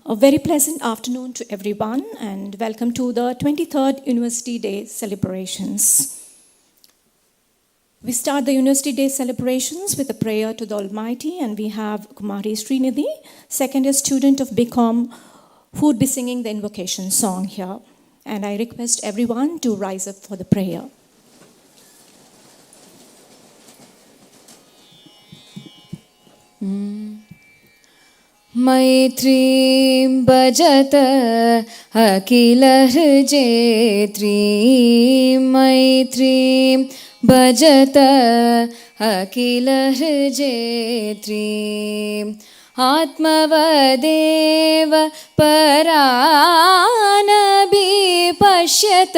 A very pleasant afternoon to everyone and welcome to the 23rd University Day celebrations. We start the University Day celebrations with a prayer to the Almighty, and we have Kumari Srinidhi, second year student of BCom, who would be singing the invocation song here. And I request everyone to rise up for the prayer. मैत्रीं भजत अखिलहृजेत्रीं मैत्रीं भजत अखिलहृजेत्रीम् आत्मवदेव परानपि पश्यत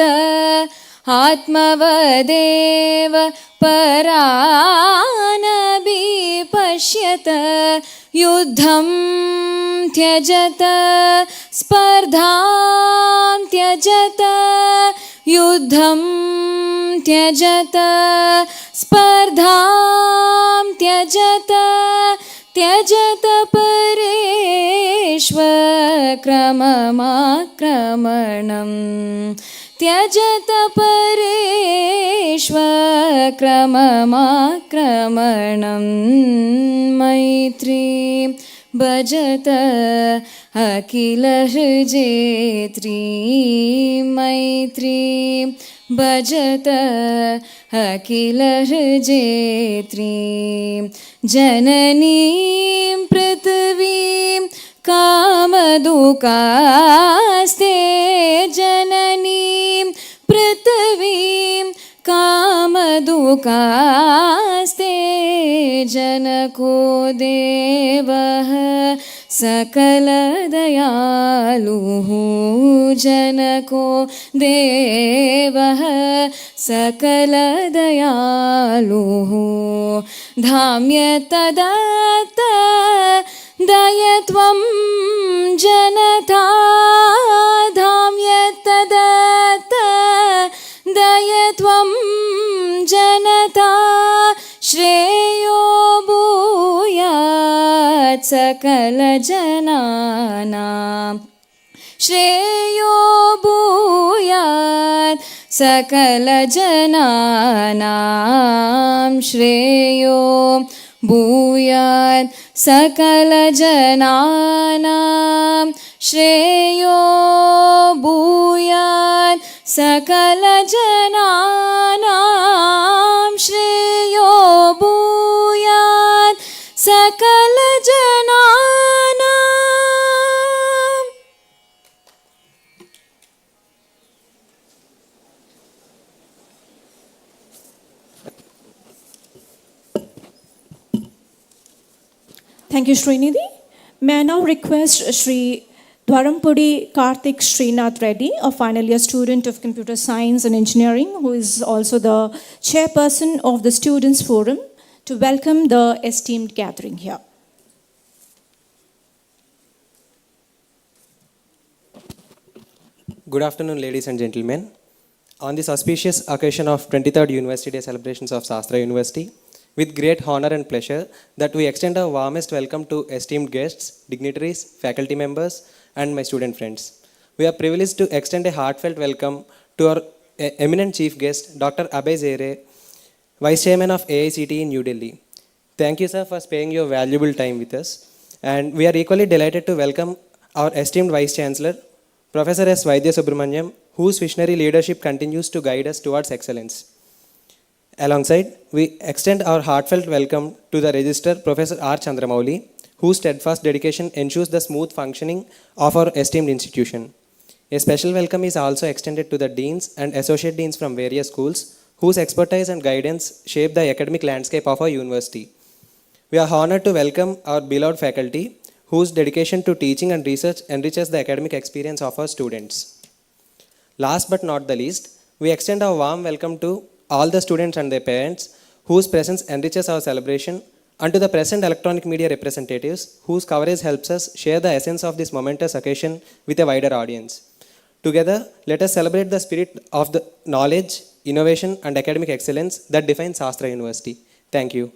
आत्मवदेव परानपि पश्यत युद्धं त्यजत स्पर्धां त्यजत युद्धं त्यजत स्पर्धां त्यजत त्यजत परेष्वक्रममाक्रमणम् त्यजत परेष्वक्रममाक्रमणम् मैत्रीं भजत अखिलहृजेत्रीं मैत्रीं भजत अखिलहृजेत्रीं जननीं पृथिवीं कामदुःखास्ते जननीं पृथिवीं कामदुःखास्ते जनको देवः सकलदयालुः जनको देवः सकलदयालुः धाम्यतदत्त दयत्वं जनता धाम्यतदत्त दयत्वं जनता श्रेयो भूयात् सकलजनानां श्रेयो भूयात् सकलजनानां श्रेयो भूयात् सकलजनानां श्रेयो भूयात् सकलजनानां श्रेयो भूयात् सकलजनानां. Thank you, Srinidhi. May I now request Sri Dhwarampudi Karthik Srinath Reddy, a final year student of Computer Science and Engineering, who is also the chairperson of the Students' Forum, to welcome the esteemed gathering here. Good afternoon, ladies and gentlemen. On this auspicious occasion of 23rd University Day celebrations of Shastra University, with great honor and pleasure that we extend our warmest welcome to esteemed guests, dignitaries, faculty members, and my student friends. We are privileged to extend a heartfelt welcome to our eminent chief guest, Dr. Abhay Zere, Vice Chairman of AICT in New Delhi. Thank you, sir, for sparing your valuable time with us. And we are equally delighted to welcome our esteemed Vice Chancellor, Professor S. Vaidya Subramaniam, whose visionary leadership continues to guide us towards excellence. Alongside, we extend our heartfelt welcome to the Registrar, Professor R. Chandramouli, whose steadfast dedication ensures the smooth functioning of our esteemed institution. A special welcome is also extended to the deans and associate deans from various schools, whose expertise and guidance shape the academic landscape of our university. We are honored to welcome our beloved faculty, whose dedication to teaching and research enriches the academic experience of our students. Last but not the least, we extend our warm welcome to all the students and their parents, whose presence enriches our celebration, and to the present electronic media representatives, whose coverage helps us share the essence of this momentous occasion with a wider audience. Together, let us celebrate the spirit of the knowledge, innovation, and academic excellence that defines Shastra University. Thank you.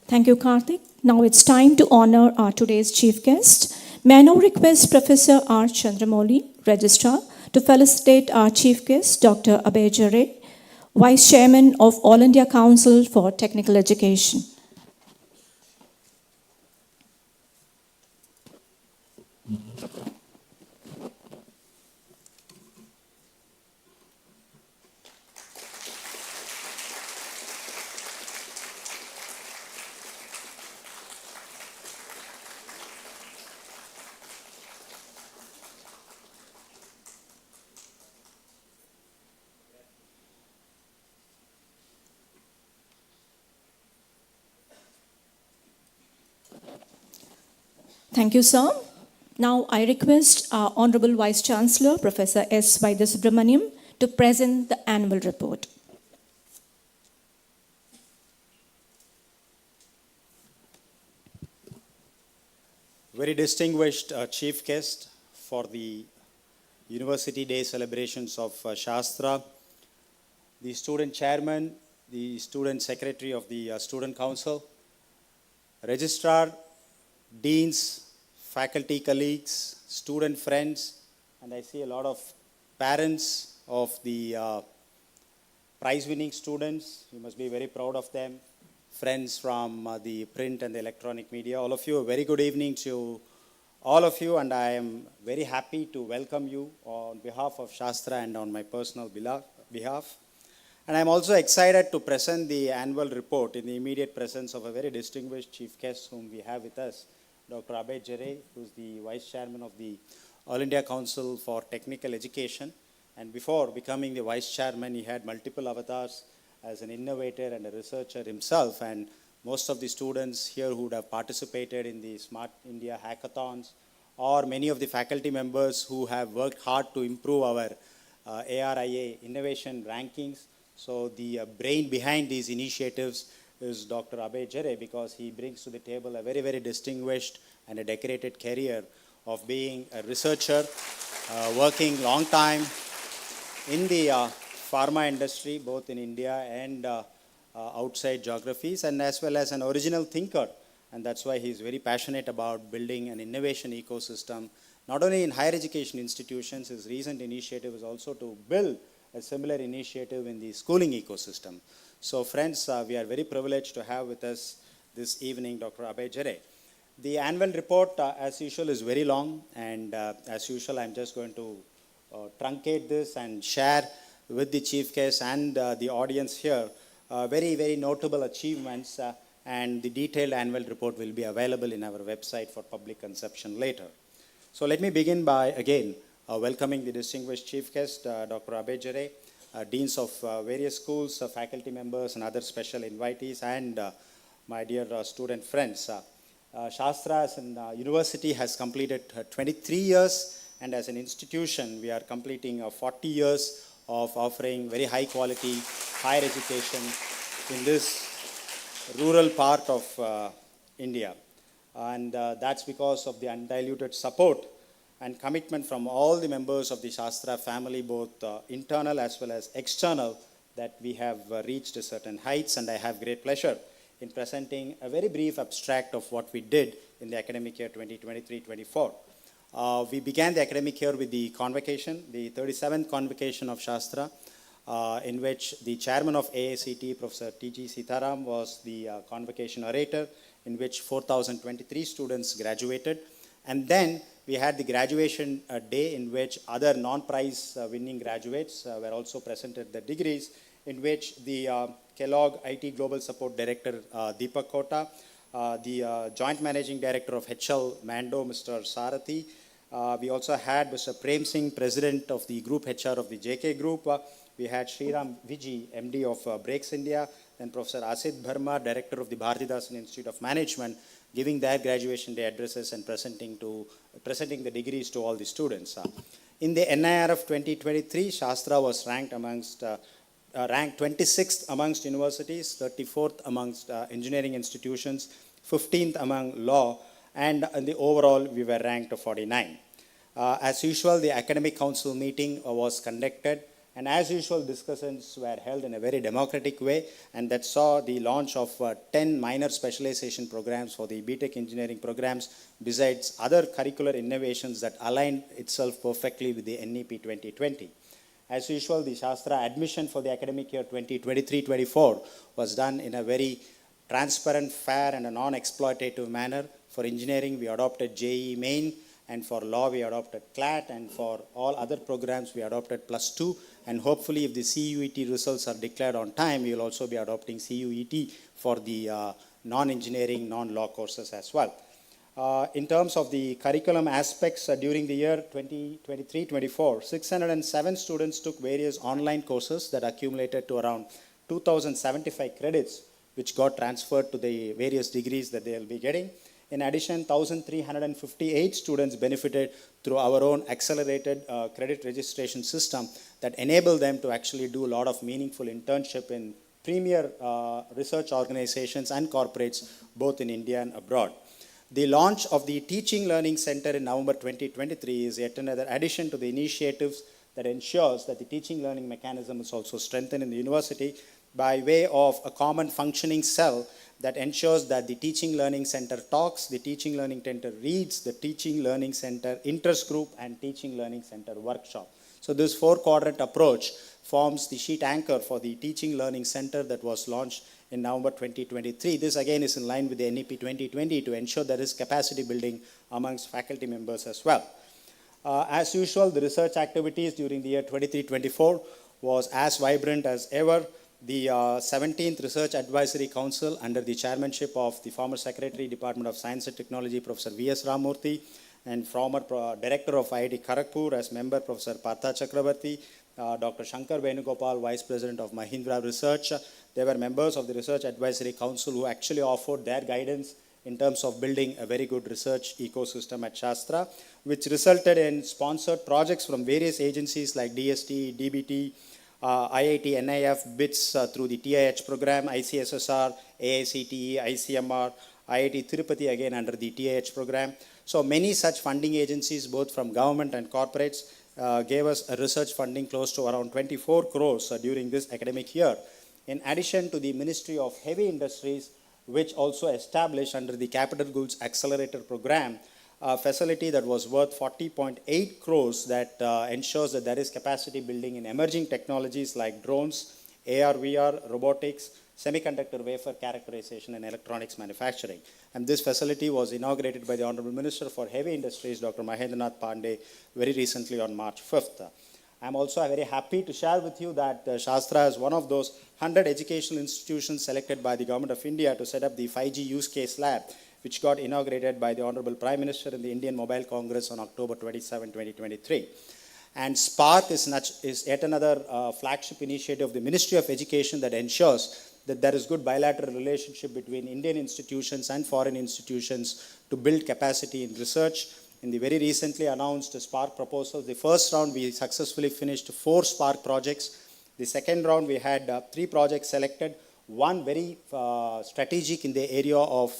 Thank you, Karthik. Now it's time to honor our today's chief guest. May I now request Professor R. Chandramoli, Registrar, to felicitate our chief guest, Dr. Abhay Jare, Vice Chairman of All India Council for Technical Education. Thank you, sir. Now I request our Honorable Vice Chancellor, Professor S. Vaidya to present the annual report. Very distinguished chief guest for the University Day celebrations of Shastra, the student chairman, the student secretary of the student council, registrar, deans, faculty colleagues, student friends, and I see a lot of parents of the prize-winning students. You must be very proud of them. Friends from the print and the electronic media. All of you, a very good evening to all of you, and I am very happy to welcome you on behalf of Shastra and on my personal behalf. And I'm also excited to present the annual report in the immediate presence of a very distinguished chief guest whom we have with us, Dr. Abhay Jare, who's the Vice Chairman of the All India Council for Technical Education. And before becoming the Vice Chairman, he had multiple avatars as an innovator and a researcher himself. And most of the students here who would have participated in the Smart India hackathons, or many of the faculty members who have worked hard to improve our ARIA innovation rankings. So the brain behind these initiatives is Dr. Abhay Jare, because he brings to the table a very, very distinguished and a decorated career of being a researcher, working long time in the pharma industry, both in India and outside geographies, and as well as an original thinker. And that's why he's very passionate about building an innovation ecosystem, not only in higher education institutions. His recent initiative is also to build a similar initiative in the schooling ecosystem. So friends, we are very privileged to have with us this evening Dr. Abhay Jare. The annual report, as usual, is very long, and as usual, I'm just going to truncate this and share with the chief guest and the audience here very, very notable achievements, and the detailed annual report will be available in our website for public consumption later. So let me begin by, again, welcoming the distinguished chief guest, Dr. Abhay Jare, deans of various schools, faculty members, and other special invitees, and my dear student friends. Shastra as a university has completed 23 years, and as an institution, we are completing 40 years of offering very high quality higher education in this rural part of India. And that's because of the undiluted support and commitment from all the members of the Shastra family, both internal as well as external, that we have reached a certain heights. And I have great pleasure in presenting a very brief abstract of what we did in the academic year 2023-24. We began the academic year with the convocation, the 37th convocation of Shastra, in which the chairman of AICT, Professor T.G. Sitaram, was the convocation orator, in which 4,023 students graduated. And then we had the graduation day, in which other non-prize winning graduates were also presented their degrees, in which the Kellogg IT Global Support Director, Deepak Kota, the Joint Managing Director of HL Mando, Mr. Sarathi. We also had Mr. Prem Singh, President of the Group HR of the JK Group. We had Sriram Viji, MD of Breaks India, then Professor Asit Bharma, Director of the Bharatidasan Institute of Management, giving their graduation day addresses and presenting the degrees to all the students. In the NIR of 2023, Shastra was ranked 26th amongst universities, 34th amongst engineering institutions, 15th among law, and in the overall we were ranked 49. As usual, the academic council meeting was conducted, And as usual, discussions were held in a very democratic way, and that saw the launch of 10 minor specialization programs for the BTech engineering programs, besides other curricular innovations that aligned itself perfectly with the NEP 2020. As usual, the Shastra admission for the academic year 2023-24 was done in a very transparent, fair, and a non-exploitative manner. For engineering, we adopted JEE Main, and for law, we adopted CLAT, and for all other programs, we adopted +2. And hopefully, if the CUET results are declared on time, we will also be adopting CUET for the non-engineering, non-law courses as well. In terms of the curriculum aspects during the year 2023-24, 607 students took various online courses that accumulated to around 2,075 credits, which got transferred to the various degrees that they will be getting. In addition, 1,358 students benefited through our own accelerated credit registration system that enabled them to actually do a lot of meaningful internship in premier research organizations and corporates, both in India and abroad. The launch of the Teaching Learning Center in November 2023 is yet another addition to the initiatives that ensures that the teaching learning mechanism is also strengthened in the university by way of a common functioning cell that ensures that the Teaching Learning Center talks, the Teaching Learning Center reads, the Teaching Learning Center interest group, and Teaching Learning Center workshop. So this four-quadrant approach forms the sheet anchor for the Teaching Learning Center that was launched in November 2023. This again is in line with the NEP 2020 to ensure there is capacity building amongst faculty members as well. As usual, the research activities during the year 23-24 was as vibrant as ever. The 17th Research Advisory Council under the chairmanship of the former Secretary, Department of Science and Technology, Professor V.S. Ramurthy, and former Director of IIT Kharagpur as member, Professor Partha Chakrabarty, Dr. Shankar Venugopal, Vice President of Mahindra Research. They were members of the Research Advisory Council who actually offered their guidance in terms of building a very good research ecosystem at Shastra, which resulted in sponsored projects from various agencies like DST, DBT, IIT, NIF, BITS through the TIH program, ICSSR, AICTE, ICMR, IIT Tirupati again under the TIH program. So many such funding agencies, both from government and corporates, gave us a research funding close to around 24 crores during this academic year. In addition to the Ministry of Heavy Industries, which also established under the Capital Goods Accelerator program, a facility that was worth 40.8 crores that ensures that there is capacity building in emerging technologies like drones, AR, VR, robotics, semiconductor wafer characterization, and electronics manufacturing. And this facility was inaugurated by the Honorable Minister for Heavy Industries, Dr. Mahendranath Pandey, very recently on March 5th. I'm also very happy to share with you that Shastra is one of those 100 educational institutions selected by the Government of India to set up the 5G use case lab, which got inaugurated by the Honorable Prime Minister in the Indian Mobile Congress on October 27, 2023. And Spark is yet another flagship initiative of the Ministry of Education that ensures that there is good bilateral relationship between Indian institutions and foreign institutions to build capacity in research. In the very recently announced Spark proposals, the first round we successfully finished 4 Spark projects. The second round we had 3 projects selected, one very strategic in the area of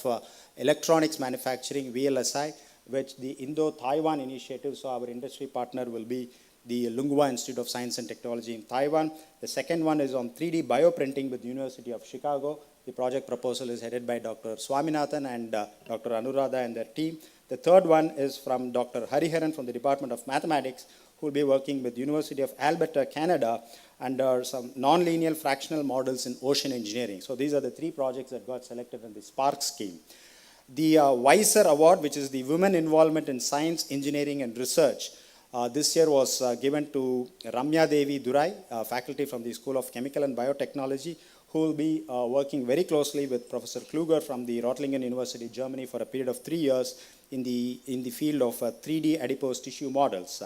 electronics manufacturing, VLSI, which the Indo-Taiwan initiative, so our industry partner will be the Lunghwa Institute of Science and Technology in Taiwan. The second one is on 3D bioprinting with the University of Chicago. The project proposal is headed by Dr. Swaminathan and Dr. Anuradha and their team. The third one is from Dr. Hariharan from the Department of Mathematics, who will be working with the University of Alberta, Canada, under some non-linear fractional models in ocean engineering. So these are the 3 projects that got selected in the Spark scheme. The WISER Award, which is the Women Involvement in Science, Engineering and Research, this year was given to Ramya Devi Durai, faculty from the School of Chemical and Biotechnology, who will be working very closely with Professor Kluger from the Rottlingen University, Germany, for a period of 3 years in the field of 3D adipose tissue models.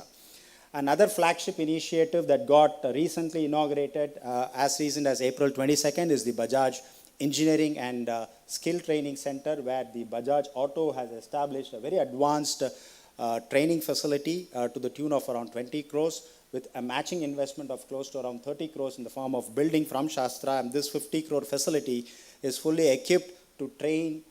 Another flagship initiative that got recently inaugurated as recent as April 22nd is the Bajaj Engineering and Skill Training Center, where the Bajaj Auto has established a very advanced training facility to the tune of around 20 crores with a matching investment of close to around 30 crores in the form of building from Shastra. And this 50 crore facility is fully equipped to train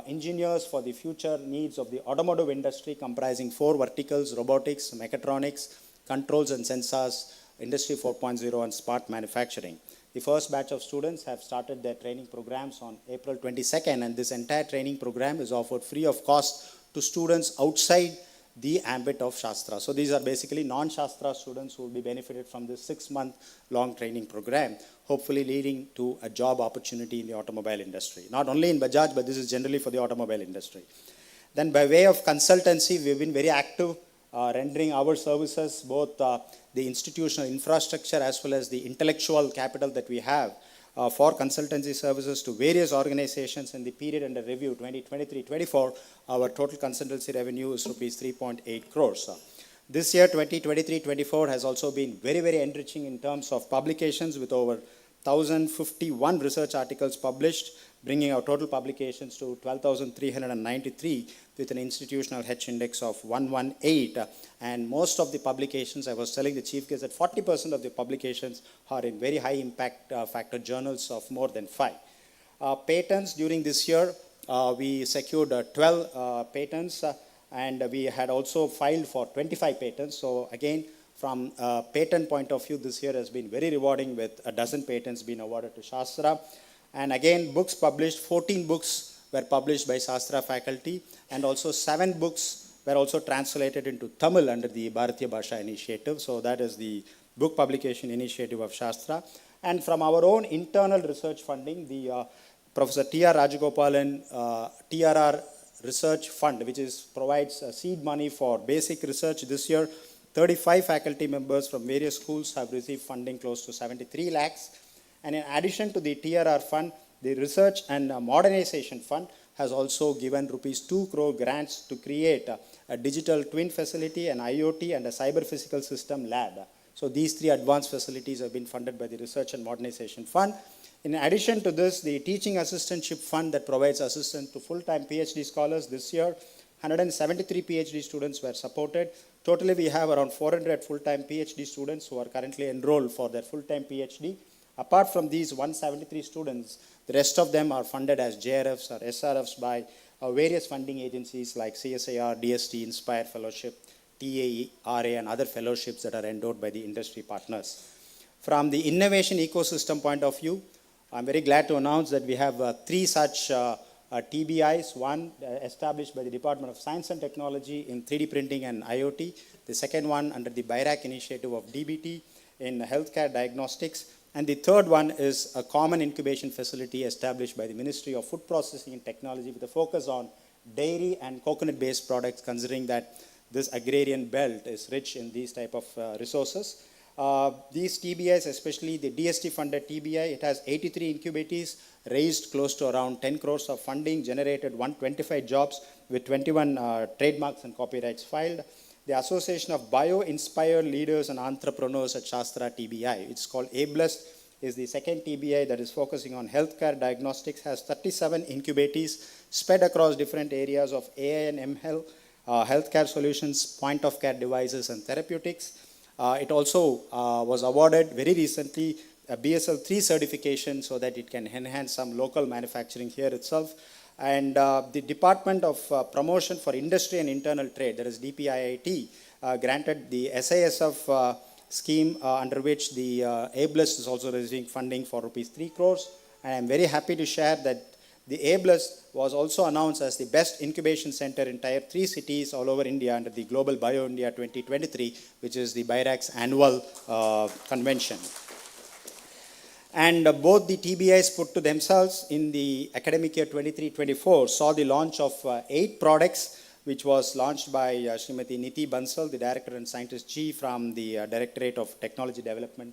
engineers for the future needs of the automotive industry, comprising 4 verticals: robotics, mechatronics, controls and sensors, Industry 4.0 and smart manufacturing. The first batch of students have started their training programs on April 22nd, and this entire training program is offered free of cost to students outside the ambit of Shastra. So these are basically non-Shastra students who will be benefited from this 6-month long training program, hopefully leading to a job opportunity in the automobile industry. Not only in Bajaj, but this is generally for the automobile industry. Then by way of consultancy, we've been very active, rendering our services, both the institutional infrastructure as well as the intellectual capital that we have for consultancy services to various organizations in the period under review 2023-24. Our total consultancy revenue is rupees 3.8 crores. This year 2023-24 has also been very, very enriching in terms of publications, with over 1,051 research articles published, bringing our total publications to 12,393 with an institutional H index of 118. And most of the publications, I was telling the chief guest that 40% of the publications are in very high impact factor journals of more than 5. Patents during this year, we secured 12 patents, and we had also filed for 25 patents. So again, from a patent point of view, this year has been very rewarding, with a dozen patents being awarded to Shastra. And again, books published, 14 books were published by Shastra faculty, and also 7 books were also translated into Tamil under the Bharatiya Bhasha initiative. So that is the book publication initiative of Shastra. And from our own internal research funding, the Professor T.R. Rajagopalan TRR Research Fund, which provides seed money for basic research. This year, 35 faculty members from various schools have received funding close to 73 lakhs. And in addition to the TRR fund, the Research and Modernization Fund has also given rupees 2 crore grants to create a digital twin facility, an IoT, and a cyber physical system lab. So these 3 advanced facilities have been funded by the Research and Modernization Fund. In addition to this, the Teaching Assistantship Fund that provides assistance to full-time PhD scholars, this year 173 PhD students were supported. Totally, we have around 400 full-time PhD students who are currently enrolled for their full-time PhD. Apart from these 173 students, the rest of them are funded as JRFs or SRFs by various funding agencies like CSIR, DST, Inspire Fellowship, TAE, RA, and other fellowships that are endowed by the industry partners. From the innovation ecosystem point of view, I'm very glad to announce that we have 3 such TBIs, one established by the Department of Science and Technology in 3D printing and IoT, the second one under the BIRAC initiative of DBT in healthcare diagnostics, and the third one is a common incubation facility established by the Ministry of Food Processing and Technology with a focus on dairy and coconut-based products, considering that this agrarian belt is rich in these type of resources. These TBIs, especially the DST-funded TBI, it has 83 incubators, raised close to around 10 crores of funding, generated 125 jobs with 21 trademarks and copyrights filed. The Association of Bio-Inspired Leaders and Entrepreneurs at Shastra TBI, it's called ABLEST, is the second TBI that is focusing on healthcare diagnostics, has 37 incubators spread across different areas of AI and ML, healthcare solutions, point-of-care devices, and therapeutics. It also was awarded very recently a BSL 3 certification so that it can enhance some local manufacturing here itself. And the Department of Promotion for Industry and Internal Trade, that is DPIIT, granted the SISF scheme under which the ABLEST is also receiving funding for rupees 3 crores. And I'm very happy to share that the ABLEST was also announced as the best incubation center in Tier 3 cities all over India under the Global Bio India 2023, which is the BIRAC's annual convention. And both the TBIs put to themselves in the academic year 23-24 saw the launch of 8 products, which was launched by Srimati Niti Bansal, the Director and Scientist G from the Directorate of Technology Development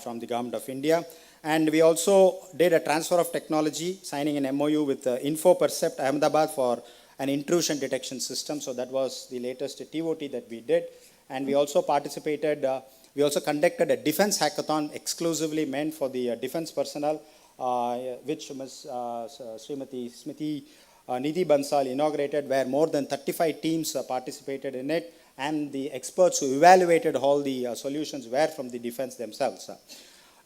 from the Government of India. And we also did a transfer of technology, signing an MOU with InfoPercept Ahmedabad for an intrusion detection system. So that was the latest TOT that we did. And we also participated, we also conducted a defense hackathon exclusively meant for the defense personnel, which Ms. Srimati Smriti Nidhi Bansal inaugurated, where more than 35 teams participated in it. And the experts who evaluated all the solutions were from the defense themselves.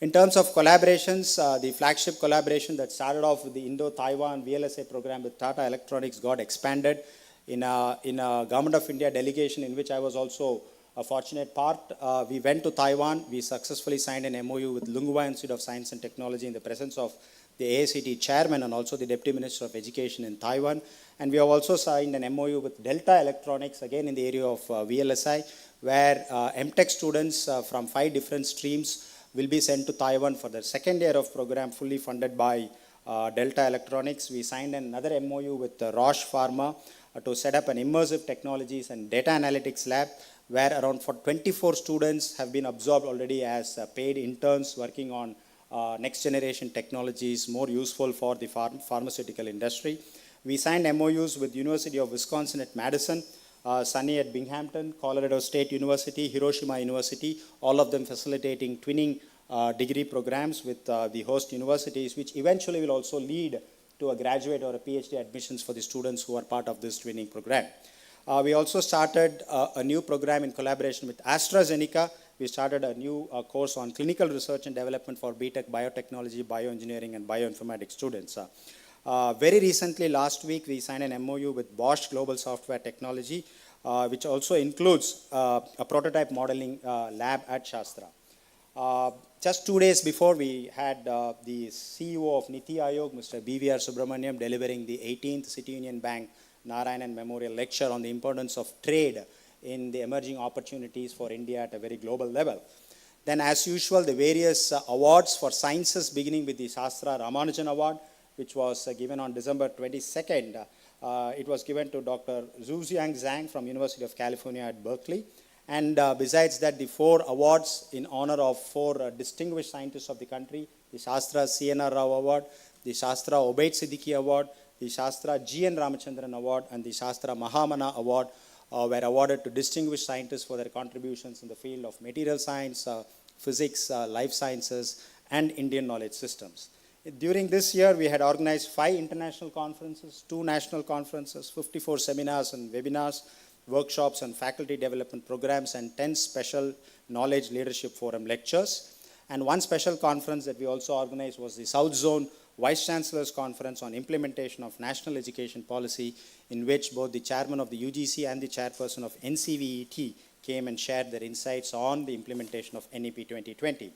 In terms of collaborations, the flagship collaboration that started off with the Indo-Taiwan VLSA program with Tata Electronics got expanded in a Government of India delegation in which I was also a fortunate part. We went to Taiwan. We successfully signed an MOU with Lunghua Institute of Science and Technology in the presence of the AICT chairman and also the Deputy Minister of Education in Taiwan. And we have also signed an MOU with Delta Electronics, again in the area of VLSI, where MTech students from 5 different streams will be sent to Taiwan for the second year of program, fully funded by Delta Electronics. We signed another MOU with Roche Pharma to set up an immersive technologies and data analytics lab, where around 24 students have been absorbed already as paid interns working on next generation technologies more useful for the pharmaceutical industry. We signed MOUs with University of Wisconsin at Madison, Sunny at Binghamton, Colorado State University, Hiroshima University, all of them facilitating twinning degree programs with the host universities, which eventually will also lead to a graduate or a PhD admissions for the students who are part of this twinning program. We also started a new program in collaboration with AstraZeneca. We started a new course on clinical research and development for BTech biotechnology, bioengineering, and bioinformatics students. Very recently, last week, we signed an MOU with Bosch Global Software Technology, which also includes a prototype modeling lab at Shastra. Just 2 days before, we had the CEO of Niti Aayog, Mr. BVR Subramaniam, delivering the 18th City Union Bank Narayanan Memorial Lecture on the importance of trade in the emerging opportunities for India at a very global level. Then, as usual, the various awards for sciences, beginning with the Shastra Ramanujan Award, which was given on December 22nd. It was given to Dr. Zhujiang Zhang from University of California at Berkeley. And besides that, the 4 awards in honor of 4 distinguished scientists of the country, the Shastra CNR Rao Award, the Shastra Obaid Siddiqui Award, the Shastra GN Ramachandran Award, and the Shastra Mahamana Award were awarded to distinguished scientists for their contributions in the field of material science, physics, life sciences, and Indian knowledge systems. During this year, we had organized 5 international conferences, 2 national conferences, 54 seminars and webinars, workshops and faculty development programs, and 10 special knowledge leadership forum lectures. And one special conference that we also organized was the South Zone Vice Chancellor's Conference on Implementation of National Education Policy, in which both the chairman of the UGC and the chairperson of NCVET came and shared their insights on the implementation of NEP 2020.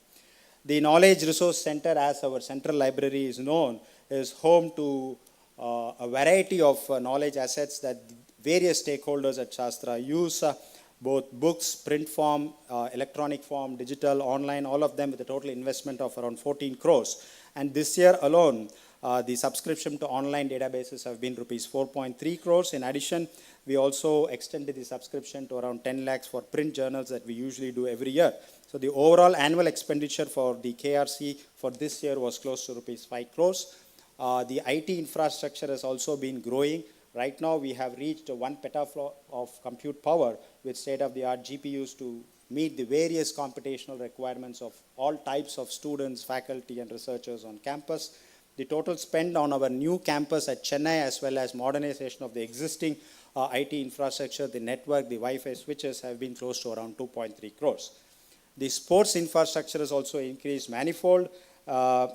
The Knowledge Resource Center, as our central library is known, is home to a variety of knowledge assets that various stakeholders at Shastra use, both books, print form, electronic form, digital, online, all of them with a total investment of around 14 crores. And this year alone, the subscription to online databases have been rupees 4.3 crores. In addition, we also extended the subscription to around 10 lakhs for print journals that we usually do every year. So the overall annual expenditure for the KRC for this year was close to rupees 5 crores. The IT infrastructure has also been growing. Right now, we have reached 1 petaflop of compute power with state-of-the-art GPUs to meet the various computational requirements of all types of students, faculty, and researchers on campus. The total spend on our new campus at Chennai, as well as modernization of the existing IT infrastructure, the network, the Wi-Fi switches, have been close to around 2.3 crores. The sports infrastructure has also increased manifold.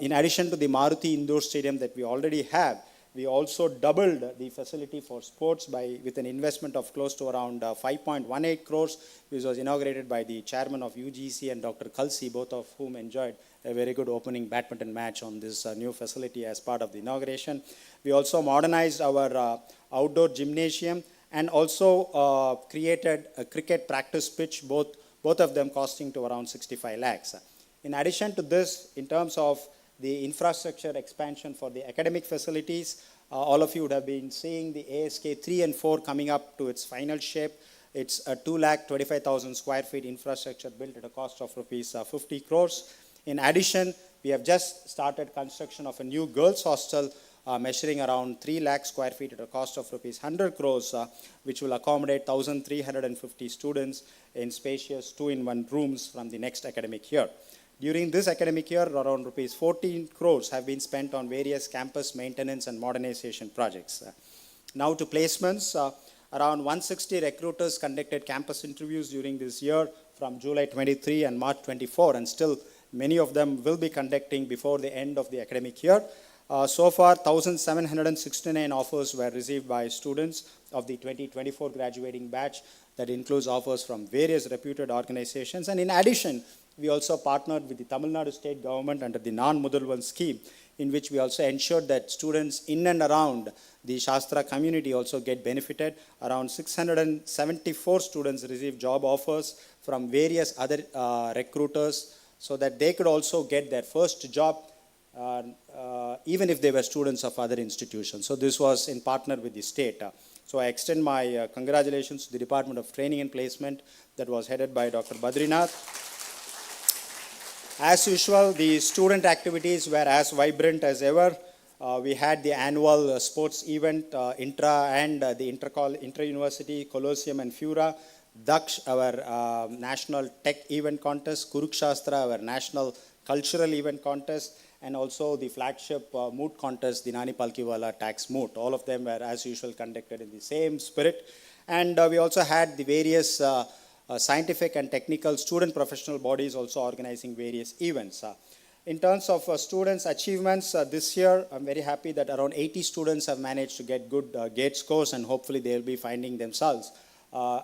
In addition to the Maruti Indoor Stadium that we already have, we also doubled the facility for sports with an investment of close to around 5.18 crores, which was inaugurated by the chairman of UGC and Dr. Kalsi, both of whom enjoyed a very good opening badminton match on this new facility as part of the inauguration. We also modernized our outdoor gymnasium and also created a cricket practice pitch, both of them costing to around 65 lakhs. In addition to this, in terms of the infrastructure expansion for the academic facilities, all of you would have been seeing the ASK 3 and 4 coming up to its final shape. It's a 2,25,000 square feet infrastructure built at a cost of rupees 50 crores. In addition, we have just started construction of a new girls' hostel measuring around 3 lakh square feet at a cost of rupees 100 crores, which will accommodate 1,350 students in spacious 2-in-1 rooms from the next academic year. During this academic year, around rupees 14 crores have been spent on various campus maintenance and modernization projects. Now to placements, around 160 recruiters conducted campus interviews during this year from July 23 and March 24, and still many of them will be conducting before the end of the academic year. So far, 1,769 offers were received by students of the 2024 graduating batch. That includes offers from various reputed organizations. And in addition, we also partnered with the Tamil Nadu state government under the Non-Mudalvan scheme, in which we also ensured that students in and around the Shastra community also get benefited. Around 674 students received job offers from various other recruiters so that they could also get their first job even if they were students of other institutions. So this was in partner with the state. So I extend my congratulations to the Department of Training and Placement that was headed by Dr. Badrinath. As usual, the student activities were as vibrant as ever. We had the annual sports event, intra and the intra-university, Colosseum and Fura. Daksh, our national tech event contest, Kurukshastra, our national cultural event contest, and also the flagship moot contest, the Nani Palkiwala tax moot. All of them were, as usual, conducted in the same spirit. And we also had the various scientific and technical student professional bodies also organizing various events. In terms of students' achievements, this year, I'm very happy that around 80 students have managed to get good GATE scores, and hopefully they'll be finding themselves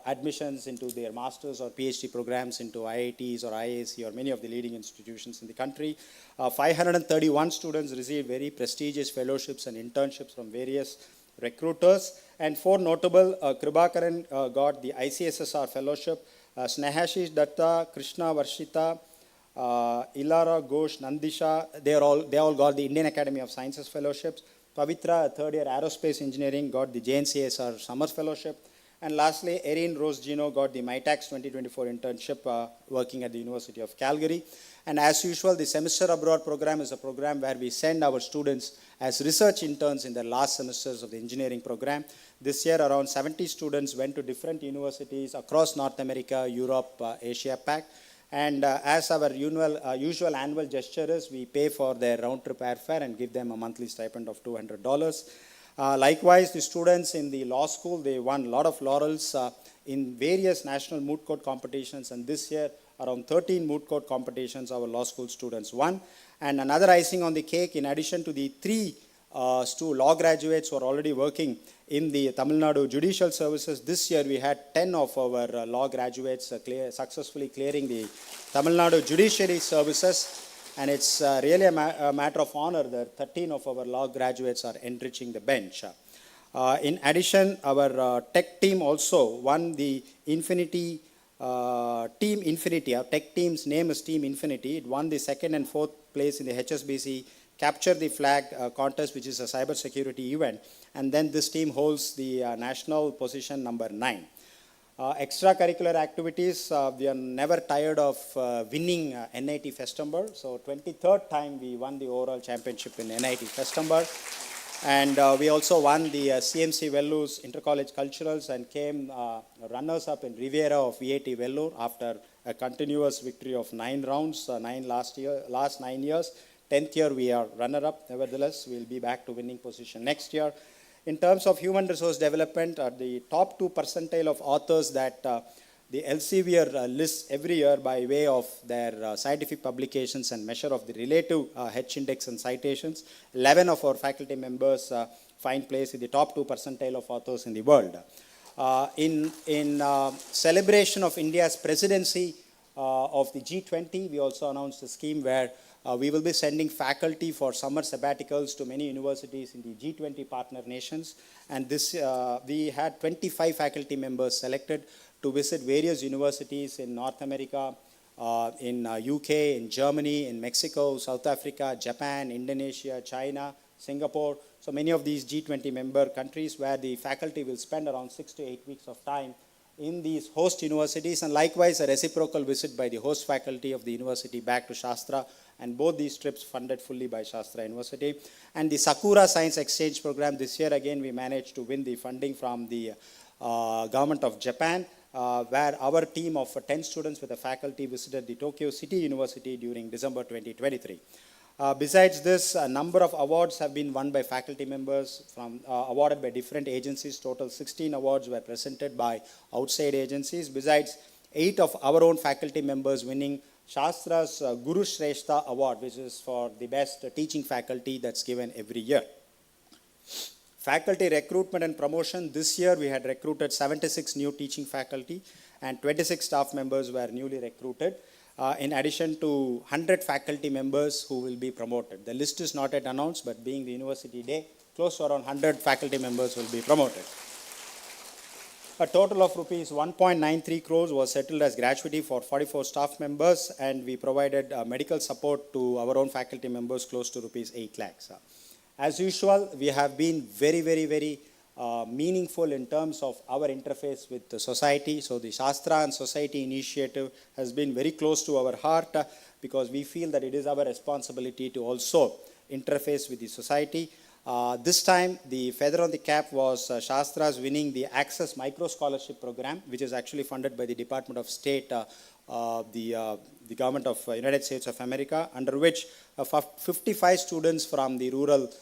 admissions into their master's or PhD programs into IITs or IAC or many of the leading institutions in the country. 531 students received very prestigious fellowships and internships from various recruiters. And 4 notable, Kribakaran got the ICSSR fellowship, Snehashish Datta, Krishna Varshita, Ilara Ghosh, Nandisha, they all got the Indian Academy of Sciences fellowships. Pavitra, a third year aerospace engineering, got the JNCSR Summers fellowship. And lastly, Erin Rose Gino got the MyTax 2024 internship working at the University of Calgary. And as usual, the semester abroad program is a program where we send our students as research interns in their last semesters of the engineering program. This year, around 70 students went to different universities across North America, Europe, Asia Pac. And as our usual annual gesture is, we pay for their round-trip airfare and give them a monthly stipend of $200. Likewise, the students in the law school, they won a lot of laurels in various national moot court competitions, and this year around 13 moot court competitions our law school students won. And another icing on the cake, in addition to the 3 law graduates who are already working in the Tamil Nadu Judicial Services, this year we had 10 of our law graduates successfully clearing the Tamil Nadu Judiciary Services. And it's really a matter of honor that 13 of our law graduates are enriching the bench. In addition, our tech team also won the Infinity, Team Infinity. Our tech team's name is Team Infinity. It won the 2nd and 4th place in the HSBC Capture the Flag contest, which is a cybersecurity event. And then this team holds the national position number 9. Extracurricular activities, we are never tired of winning NIT Festember. So 23rd time we won the overall championship in NIT Festember. And we also won the CMC Vellu's Intercollege Culturals and came runners-up in Riviera of VAT Vellore after a continuous victory of 9 rounds, 9 last 9 years. 10th year we are runner-up. Nevertheless, we'll be back to winning position next year. In terms of human resource development, the top 2 percentile of authors that the Elsevier lists every year by way of their scientific publications and measure of the relative H index and citations, 11 of our faculty members find place in the top 2 percentile of authors in the world. In celebration of India's presidency of the G20, we also announced a scheme where we will be sending faculty for summer sabbaticals to many universities in the G20 partner nations. And this, we had 25 faculty members selected to visit various universities in North America, in UK, in Germany, in Mexico, South Africa, Japan, Indonesia, China, Singapore. So many of these G20 member countries where the faculty will spend around 6 to 8 weeks of time in these host universities, and likewise a reciprocal visit by the host faculty of the university back to Shastra, and both these trips funded fully by Shastra University. And the Sakura Science Exchange Program, this year again we managed to win the funding from the government of Japan, where our team of 10 students with the faculty visited the Tokyo City University during December 2023. Besides this, a number of awards have been won by faculty members, awarded by different agencies. Total 16 awards were presented by outside agencies. Besides, 8 of our own faculty members winning Shastra's Guru Shrestha Award, which is for the best teaching faculty that's given every year. Faculty recruitment and promotion. This year we had recruited 76 new teaching faculty and 26 staff members were newly recruited. In addition to 100 faculty members who will be promoted. The list is not yet announced, but being the University Day, close to around 100 faculty members will be promoted. A total of rupees 1.93 crores was settled as gratuity for 44 staff members, and we provided medical support to our own faculty members close to rupees 8 lakhs. As usual, we have been very meaningful in terms of our interface with the society. So the Shastra and Society initiative has been very close to our heart because we feel that it is our responsibility to also interface with the society. This time, the feather on the cap was Shastra's winning the Access Micro Scholarship Program, which is actually funded by the Department of State, the government of United States of America, under which 55 students from the rural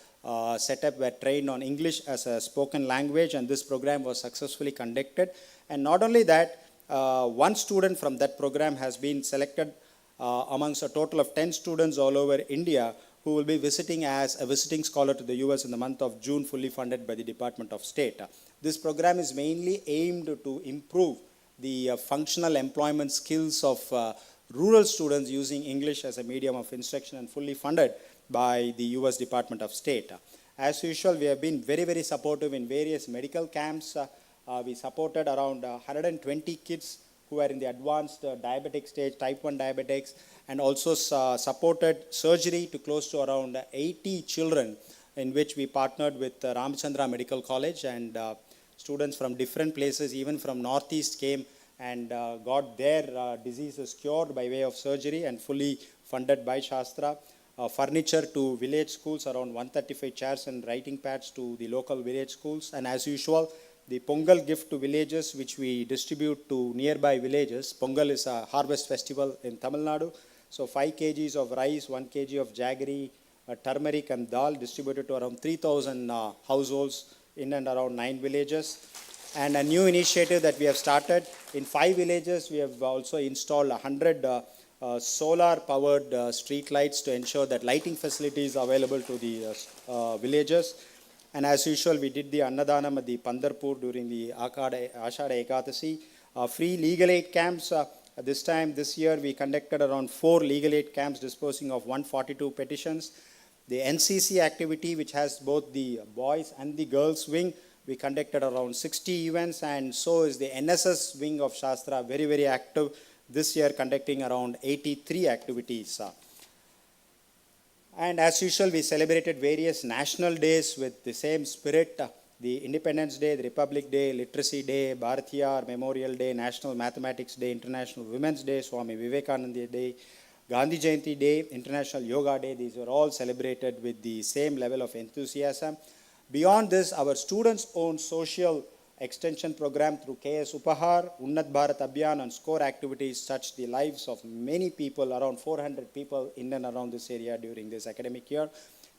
setup were trained on English as a spoken language, and this program was successfully conducted. And not only that, one student from that program has been selected amongst a total of 10 students all over India who will be visiting as a visiting scholar to the US in the month of June, fully funded by the Department of State. This program is mainly aimed to improve the functional employment skills of rural students using English as a medium of instruction and fully funded by the US Department of State. As usual, we have been very supportive in various medical camps. We supported around 120 kids who are in the advanced diabetic stage, type 1 diabetics, and also supported surgery to close to around 80 children, in which we partnered with Ramachandra Medical College, and students from different places, even from Northeast, came and got their diseases cured by way of surgery and fully funded by Shastra. Furniture to village schools, around 135 chairs and writing pads to the local village schools. And as usual, the Pongal gift to villages, which we distribute to nearby villages. Pongal is a harvest festival in Tamil Nadu. So 5 kgs of rice, 1 kg of jaggery, turmeric and dal distributed to around 3,000 households in and around 9 villages. And a new initiative that we have started, in 5 villages, we have also installed 100 solar-powered street lights to ensure that lighting facilities are available to the villages. And as usual, we did the Annadanam at the Pandarpur during the Ashada Ekadasi. Free legal aid camps. This year, we conducted around 4 legal aid camps disposing of 142 petitions. The NCC activity, which has both the boys and the girls wing, we conducted around 60 events, and so is the NSS wing of Shastra, very active this year, conducting around 83 activities. And as usual, we celebrated various national days with the same spirit. The Independence Day, the Republic Day, Literacy Day, Bharatiyar Memorial Day, National Mathematics Day, International Women's Day, Swami Vivekananda Day, Gandhi Jayanti Day, International Yoga Day. These were all celebrated with the same level of enthusiasm. Beyond this, our students' own social extension program through KS Upahar, Unnat Bharat Abhiyan, and SCORE activities touched the lives of many people, around 400 people in and around this area during this academic year.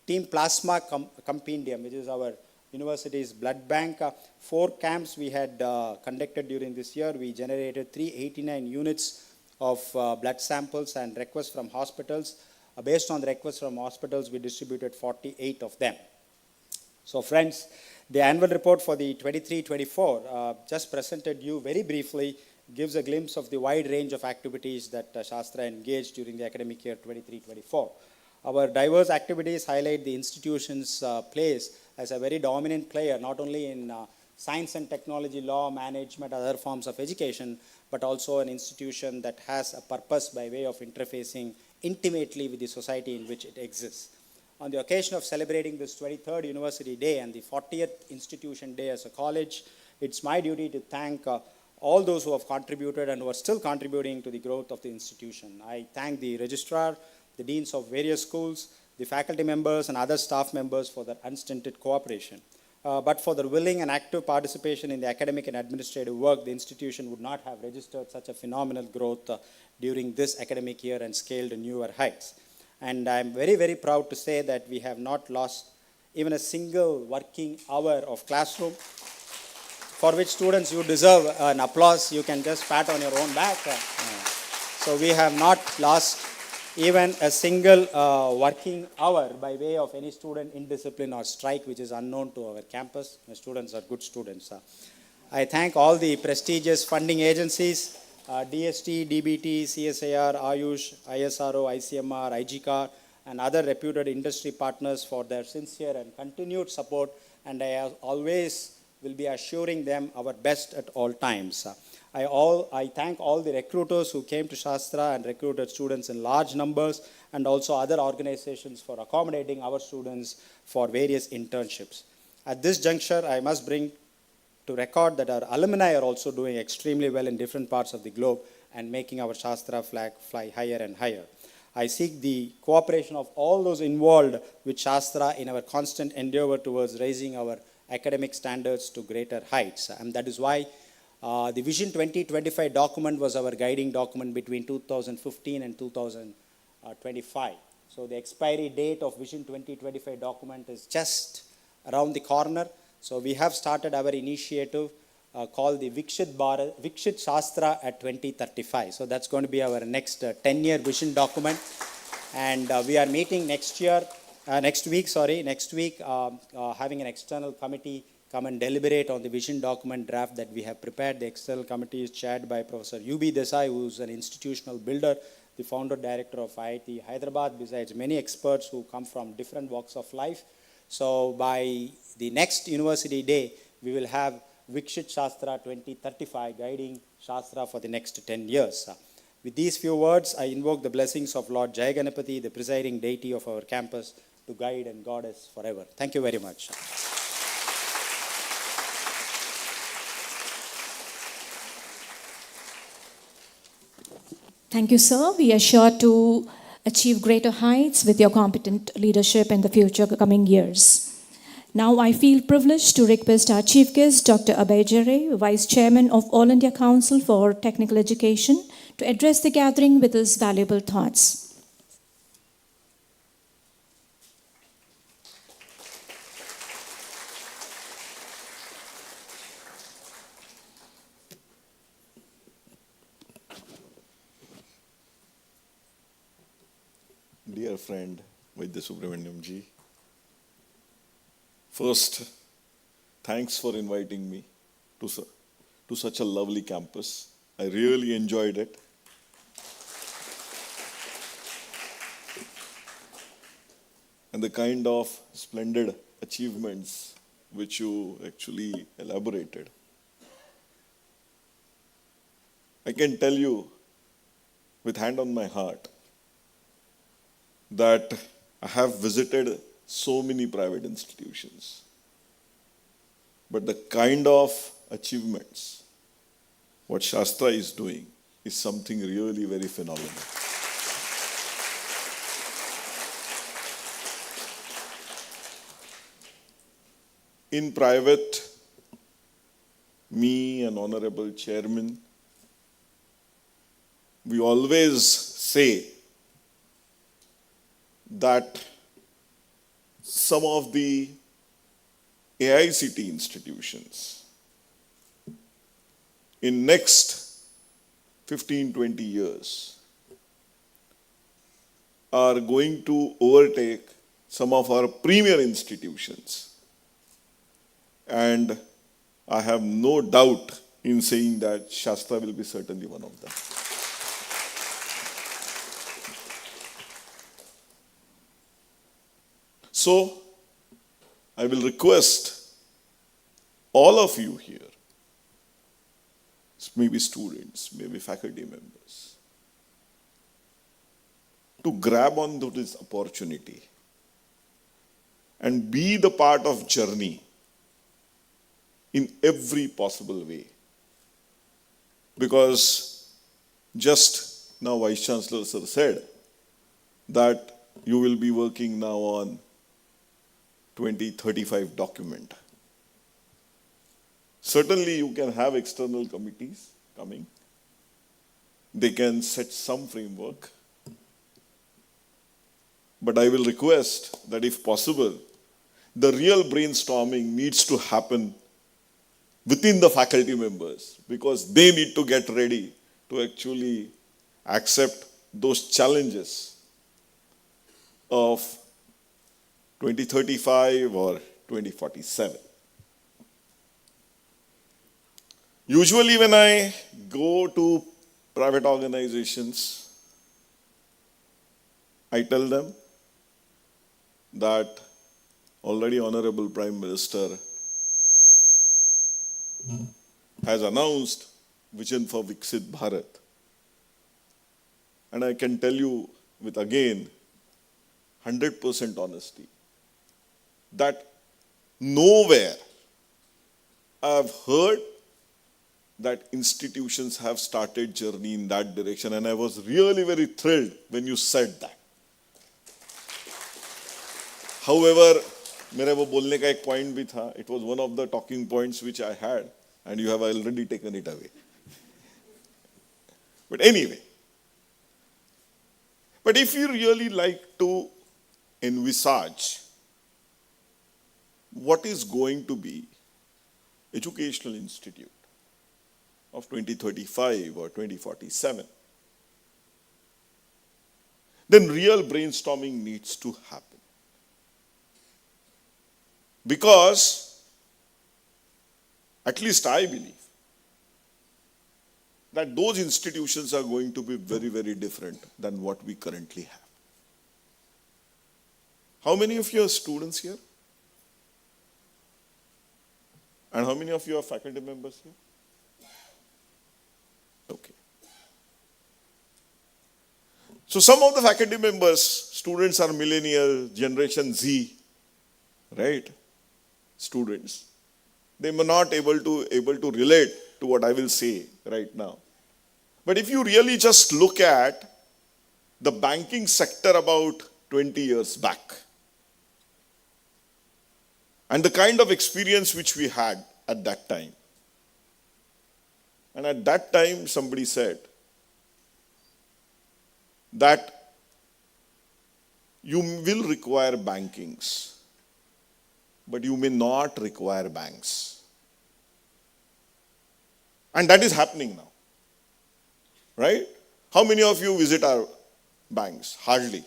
Team Plasma Compendium, which is our university's blood bank. 4 camps we had conducted during this year. We generated 389 units of blood samples and requests from hospitals. Based on the requests from hospitals, we distributed 48 of them. So friends, the annual report for the 23-24 just presented you very briefly, gives a glimpse of the wide range of activities that Shastra engaged during the academic year 23-24. Our diverse activities highlight the institution's place as a very dominant player, not only in science and technology, law, management, other forms of education, but also an institution that has a purpose by way of interfacing intimately with the society in which it exists. On the occasion of celebrating this 23rd University Day and the 40th Institution Day as a college, it's my duty to thank all those who have contributed and who are still contributing to the growth of the institution. I thank the registrar, the deans of various schools, the faculty members and other staff members for their unstinted cooperation. But for their willing and active participation in the academic and administrative work, the institution would not have registered such a phenomenal growth during this academic year and scaled newer heights. And I'm very proud to say that we have not lost even a single working hour of classroom, for which students, you deserve an applause. You can just pat on your own back. So we have not lost even a single working hour by way of any student indiscipline or strike, which is unknown to our campus. The students are good students. I thank all the prestigious funding agencies, DST, DBT, CSIR, Ayush, ISRO, ICMR, IGCAR, and other reputed industry partners for their sincere and continued support, and I always will be assuring them our best at all times. I thank all the recruiters who came to Shastra and recruited students in large numbers, and also other organizations for accommodating our students for various internships. At this juncture, I must bring to record that our alumni are also doing extremely well in different parts of the globe and making our Shastra flag fly higher and higher. I seek the cooperation of all those involved with Shastra in our constant endeavor towards raising our academic standards to greater heights. And that is why the Vision 2025 document was our guiding document between 2015 and 2025. So the expiry date of Vision 2025 document is just around the corner. So we have started our initiative called the Vikshit Shastra at 2035. So that's going to be our next 10-year vision document. And we are meeting next week, having an external committee come and deliberate on the vision document draft that we have prepared. The external committee is chaired by Professor U.B. Desai, who is an institutional builder, the founder director of IIT Hyderabad, besides many experts who come from different walks of life. So by the next University Day, we will have Vikshit Shastra 2035 guiding Shastra for the next 10 years. With these few words, I invoke the blessings of Lord Jayaganapati, the presiding deity of our campus, to guide and guard us forever. Thank you very much. Thank you, sir. We are sure to achieve greater heights with your competent leadership in the future coming years. Now I feel privileged to request our chief guest, Dr. Abhay Jare, Vice Chairman of All India Council for Technical Education, to address the gathering with his valuable thoughts. Dear friend Vaidya Subramaniam ji, first, thanks for inviting me to such a lovely campus. I really enjoyed it. And the kind of splendid achievements which you actually elaborated. I can tell you with hand on my heart that I have visited so many private institutions. But the kind of achievements what Shastra is doing is something really very phenomenal. In private, me and Honorable Chairman, we always say that some of the AICT institutions in next 15-20 years are going to overtake some of our premier institutions. And I have no doubt in saying that Shastra will be certainly one of them. So, I will request all of you here, maybe students, maybe faculty members, to grab onto this opportunity and be the part of journey in every possible way. Because just now Vice Chancellor Sir said that you will be working now on 2035 document. Certainly you can have external committees coming. They can set some framework. But I will request that if possible, the real brainstorming needs to happen within the faculty members, because they need to get ready to actually accept those challenges of 2035 or 2047. Usually when I go to private organizations, I tell them that already Honorable Prime Minister has announced vision for Viksit Bharat. And I can tell you with again 100% honesty that nowhere I have heard that institutions have started journey in that direction, and I was really very thrilled when you said that. However, मेरे वो बोलने का एक point भी था. It was one of the talking points which I had, and you have already taken it away. But anyway, but if you really like to envisage what is going to be educational institute of 2035 or 2047, then real brainstorming needs to happen. Because, at least I believe, that those institutions are going to be very, very different than what we currently have. How many of you are students here? And how many of you are faculty members here? Okay. So some of the faculty members, students are millennial, Generation Z, right? Students. They may not able to relate to what I will say right now. But if you really just look at the banking sector about 20 years back, and the kind of experience which we had at that time, and at that time somebody said that you will require bankings, but you may not require banks. And that is happening now. Right? How many of you visit our banks? Hardly.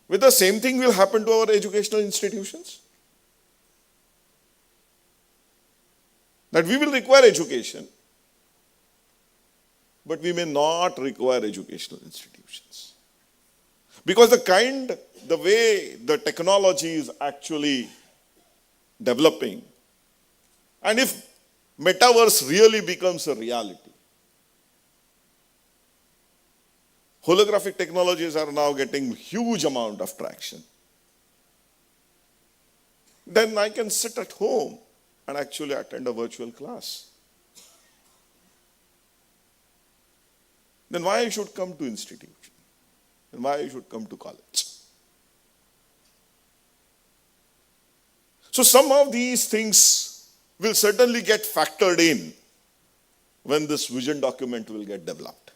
With the same thing will happen to our educational institutions. That we will require education, but we may not require educational institutions. Because the way the technology is actually developing, and if metaverse really becomes a reality, holographic technologies are now getting huge amount of traction, then I can sit at home and actually attend a virtual class. Then why I should come to institution? Then why I should come to college? So some of these things will certainly get factored in when this vision document will get developed.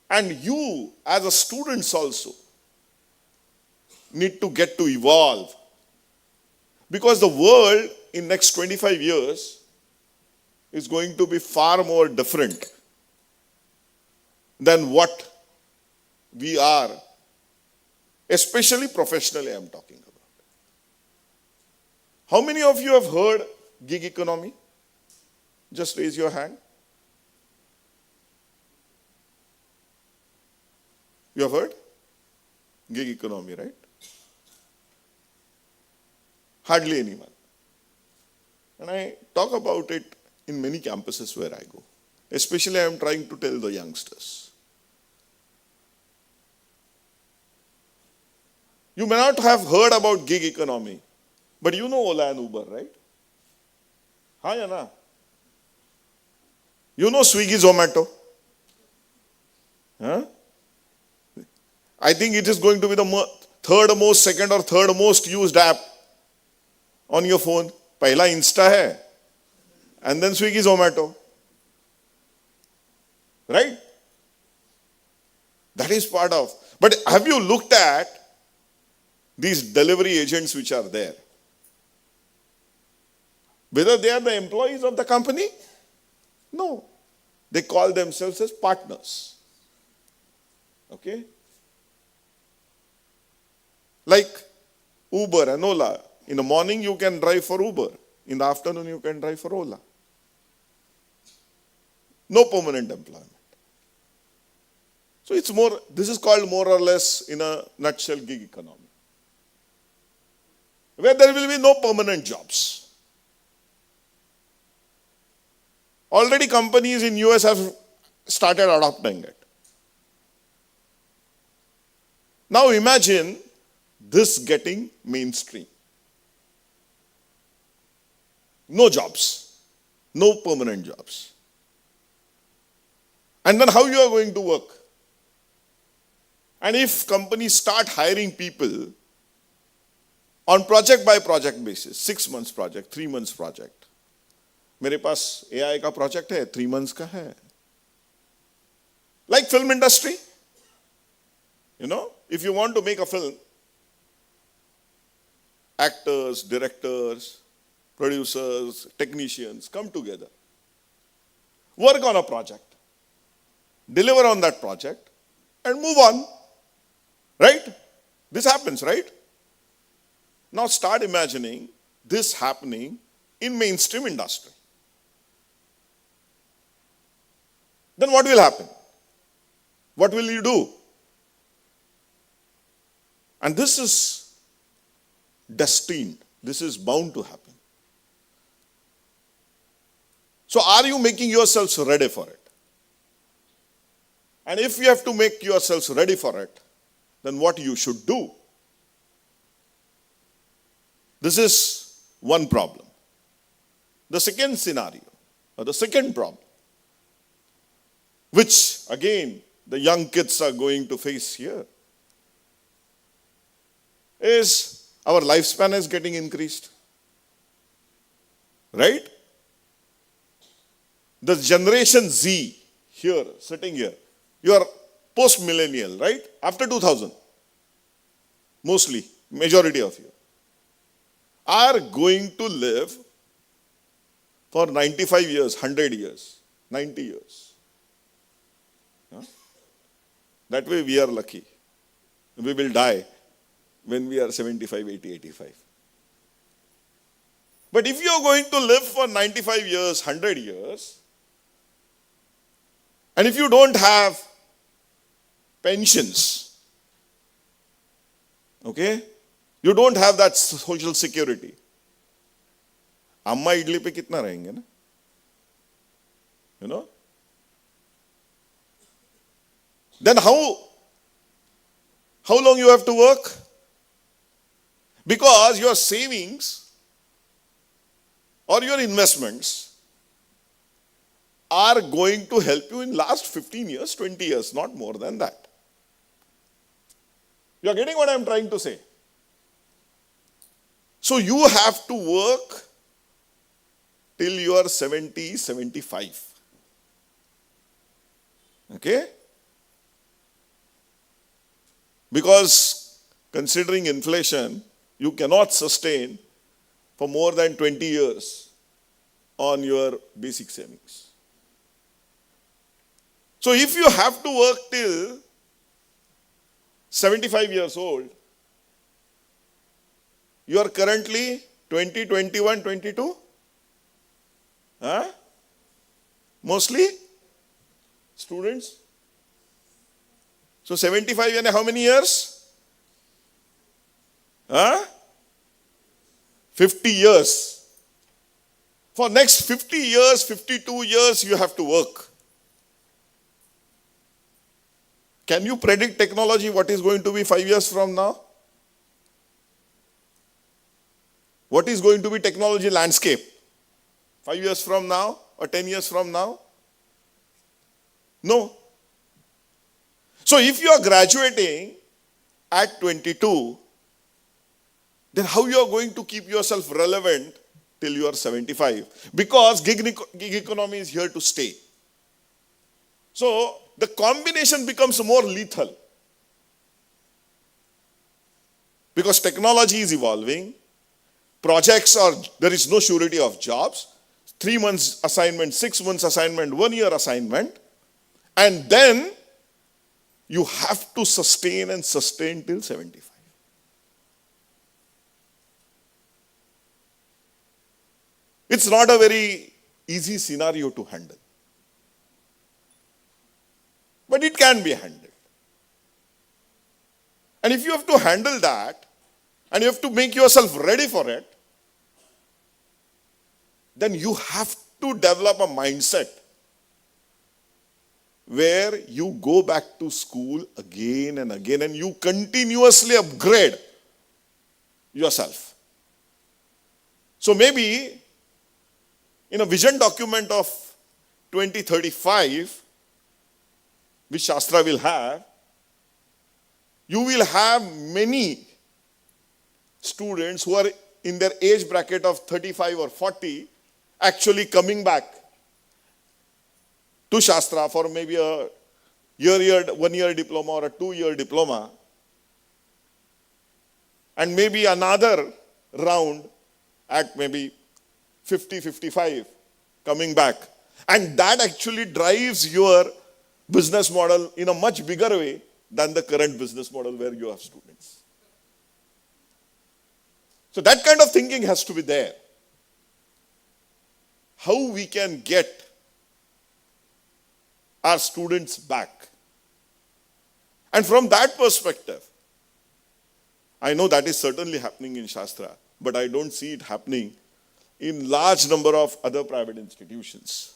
And you, as a students also, need to get to evolve. Because the world in next 25 years is going to be far more different than what we are, especially professionally I am talking about. How many of you have heard gig economy? Just raise your hand. You have heard? Gig economy, right? Hardly anyone. And I talk about it in many campuses where I go. Especially I am trying to tell the youngsters. You may not have heard about gig economy, but you know Ola and Uber, right? Haan ya na? You know Swiggy, Zomato? Huh? I think it is going to be the second or third most used app on your phone. Pehla Insta hai, and then Swiggy, Zomato. Right? That is part of. But have you looked at these delivery agents which are there? Whether they are the employees of the company No. They call themselves as partners. Okay? Like Uber and Ola. In the morning you can drive for Uber. In the afternoon you can drive for Ola. No permanent employment. So this is called more or less in a nutshell gig economy. Where there will be no permanent jobs. Already companies in US have started adopting it. Now imagine this getting mainstream. No jobs. No permanent jobs. And then how you are going to work? And if companies start hiring people on project by project basis, 6 months project, 3 months project. मेरे पास AI का project है, 3 months का है. Like film industry. You know, if you want to make a film, actors, directors, producers, technicians come together. Work on a project. Deliver on that project and move on. Right? This happens, right? Now start imagining this happening in mainstream industry. Then what will happen? What will you do? And this is destined. This is bound to happen. So are you making yourselves ready for it? And if you have to make yourselves ready for it, then what you should do? This is one problem. The second scenario, or the second problem, which again the young kids are going to face here, is our lifespan is getting increased. Right? The generation Z here, sitting here, you are post-millennial, right? After 2000, mostly, majority of you, are going to live for 95 years, 100 years, 90 years. Huh? That way we are lucky. We will die when we are 75, 80, 85. But if you are going to live for 95 years, 100 years, and if you don't have pensions, okay, you don't have that social security. अम्मा इडली पे कितना रहेंगे ना? You know? Then how long you have to work? Because your savings or your investments are going to help you in last 15 years, 20 years, not more than that. You are getting what I am trying to say? So you have to work till you are 70, 75. Okay? Because considering inflation, you cannot sustain for more than 20 years on your basic savings. So if you have to work till 75 years old, you are currently 20, 21, 22? Huh? Mostly students. So 75 and how many years? Huh? 50 years. For next 50 years, 52 years, you have to work. Can you predict technology, what is going to be 5 years from now? What is going to be technology landscape? 5 years from now or 10 years from now? No. So if you are graduating at 22, then how you are going to keep yourself relevant till you are 75? Because gig economy is here to stay. So the combination becomes more lethal. Because technology is evolving, there is no surety of jobs. 3 months assignment, 6 months assignment, 1 year assignment, and then you have to sustain and sustain till 75. It's not a very easy scenario to handle. But it can be handled. And if you have to handle that, and you have to make yourself ready for it, then you have to develop a mindset where you go back to school again and again and you continuously upgrade yourself. So maybe in a vision document of 2035, which Shastra will have, you will have many students who are in their age bracket of 35 or 40 actually coming back to Shastra for maybe a 1 year diploma or a 2 year diploma, and maybe another round at maybe 50, 55 coming back. And that actually drives your business model in a much bigger way than the current business model where you have students. So that kind of thinking has to be there. How we can get our students back. And from that perspective, I know that is certainly happening in Shastra, but I don't see it happening in large number of other private institutions,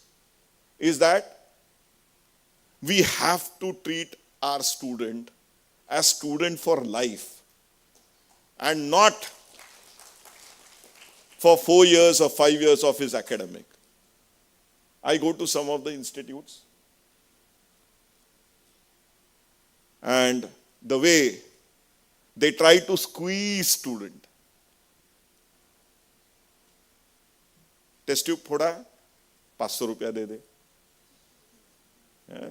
is that we have to treat our student as student for life and not for 4 years or 5 years of his academic. I go to some of the institutes and the way they try to squeeze student. Test tube thoda, 500 rupiah de de. Yeah.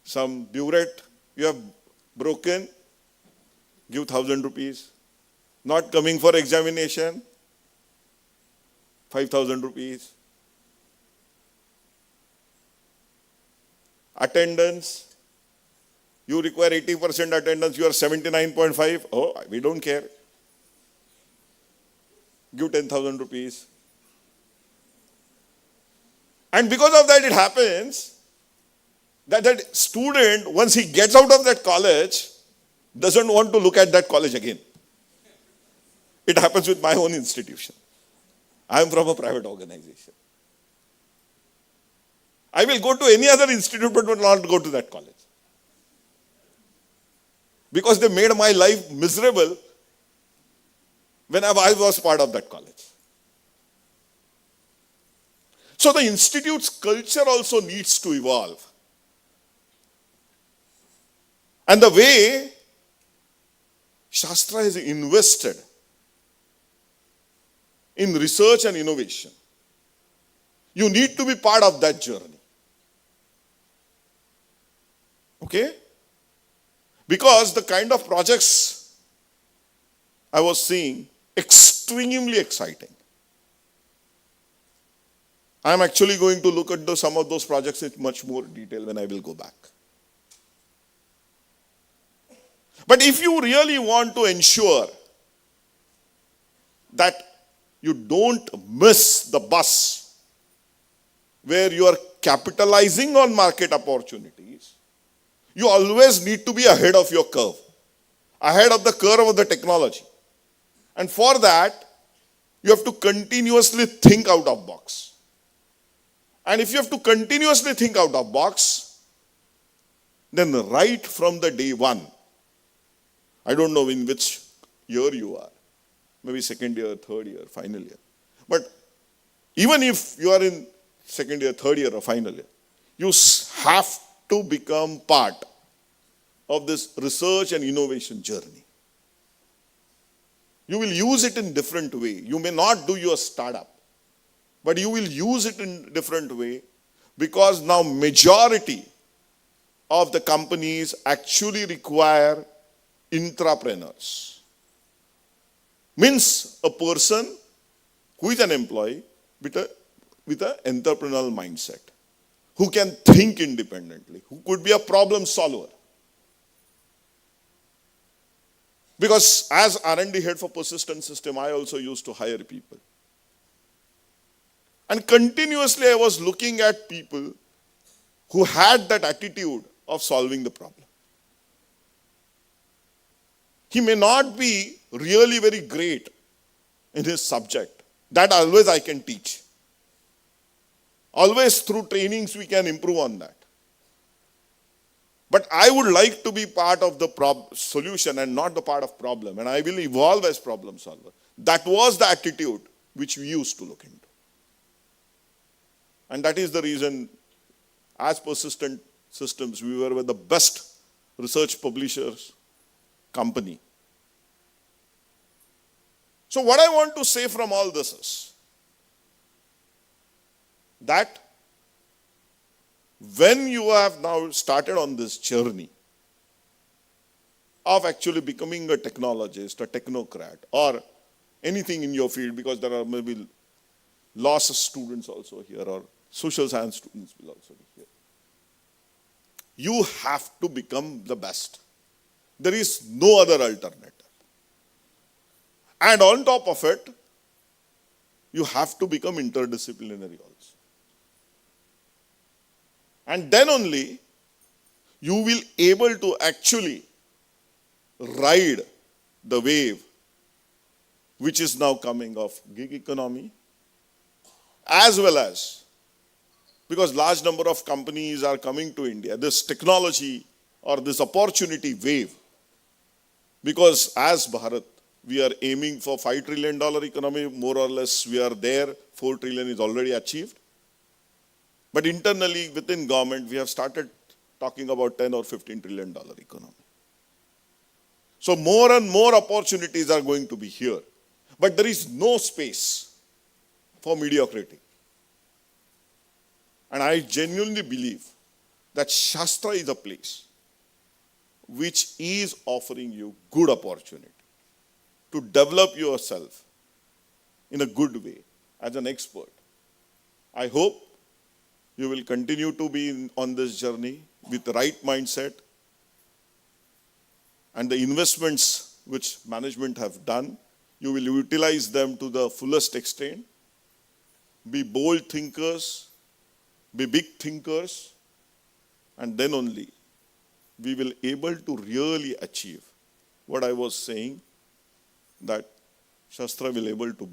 Some burette you have broken, give 1,000 rupees. Not coming for examination, 5,000 rupees. Attendance, you require 80% attendance, you are 79.5. Oh, we don't care. Give 10,000 rupees. And because of that, it happens that that student, once he gets out of that college, doesn't want to look at that college again. It happens with my own institution. I am from a private organization. I will go to any other institute but will not go to that college. Because they made my life miserable when I was part of that college. So the institute's culture also needs to evolve. And the way Shastra has invested in research and innovation, you need to be part of that journey. Okay? Because the kind of projects I was seeing, extremely exciting. I am actually going to look at some of those projects in much more detail when I will go back. But if you really want to ensure that you don't miss the bus where you are capitalizing on market opportunities, you always need to be ahead of your curve, ahead of the curve of the technology. And for that, you have to continuously think out of box. And if you have to continuously think out of box, then right from the day one, I don't know in which year you are, maybe second year, third year, final year. But even if you are in second year, third year or final year, you have to become part of this research and innovation journey. You will use it in different way. You may not do your startup, but you will use it in different way because now majority of the companies actually require intrapreneurs. Means a person who is an employee with an entrepreneurial mindset, who can think independently, who could be a problem solver. Because as R&D head for persistent system, I also used to hire people. And continuously I was looking at people who had that attitude of solving the problem. He may not be really very great in his subject. That always I can teach. Always through trainings we can improve on that. But I would like to be part of the solution and not the part of problem. And I will evolve as problem solver. That was the attitude which we used to look into. And that is the reason, as persistent systems, we were the best research publishers company. So what I want to say from all this is that when you have now started on this journey of actually becoming a technologist, a technocrat, or anything in your field, because there are maybe lots of students also here, or social science students will also be here. You have to become the best. There is no other alternative. And on top of it, you have to become interdisciplinary also. And then only you will able to actually ride the wave which is now coming of gig economy, as well as, because large number of companies are coming to India, this technology or this opportunity wave, because as Bharat, we are aiming for $5 trillion economy, more or less we are there, 4 trillion is already achieved. But internally within government, we have started talking about 10 or $15 trillion economy. So more and more opportunities are going to be here. But there is no space for mediocrity. And I genuinely believe that Shastra is a place which is offering you good opportunity to develop yourself in a good way as an expert. I hope you will continue to be on this journey with the right mindset, and the investments which management have done, you will utilize them to the fullest extent. Be bold thinkers, be big thinkers, and then only we will able to really achieve what I was saying, that Shastra will able to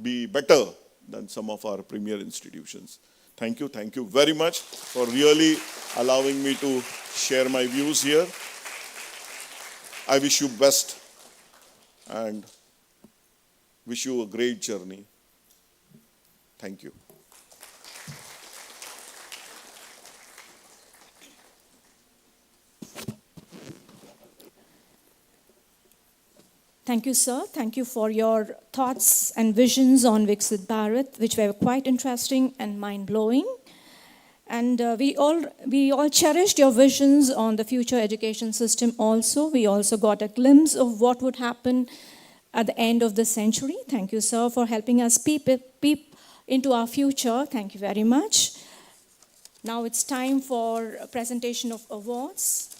be better than some of our premier institutions. Thank you very much for really allowing me to share my views here. I wish you best and wish you a great journey. Thank you. Thank you, sir. Thank you for your thoughts and visions on Viksit Bharat, which were quite interesting and mind-blowing. And we all cherished your visions on the future education system also. We also got a glimpse of what would happen at the end of the century. Thank you, sir, for helping us peep into our future. Thank you very much. Now it's time for a presentation of awards.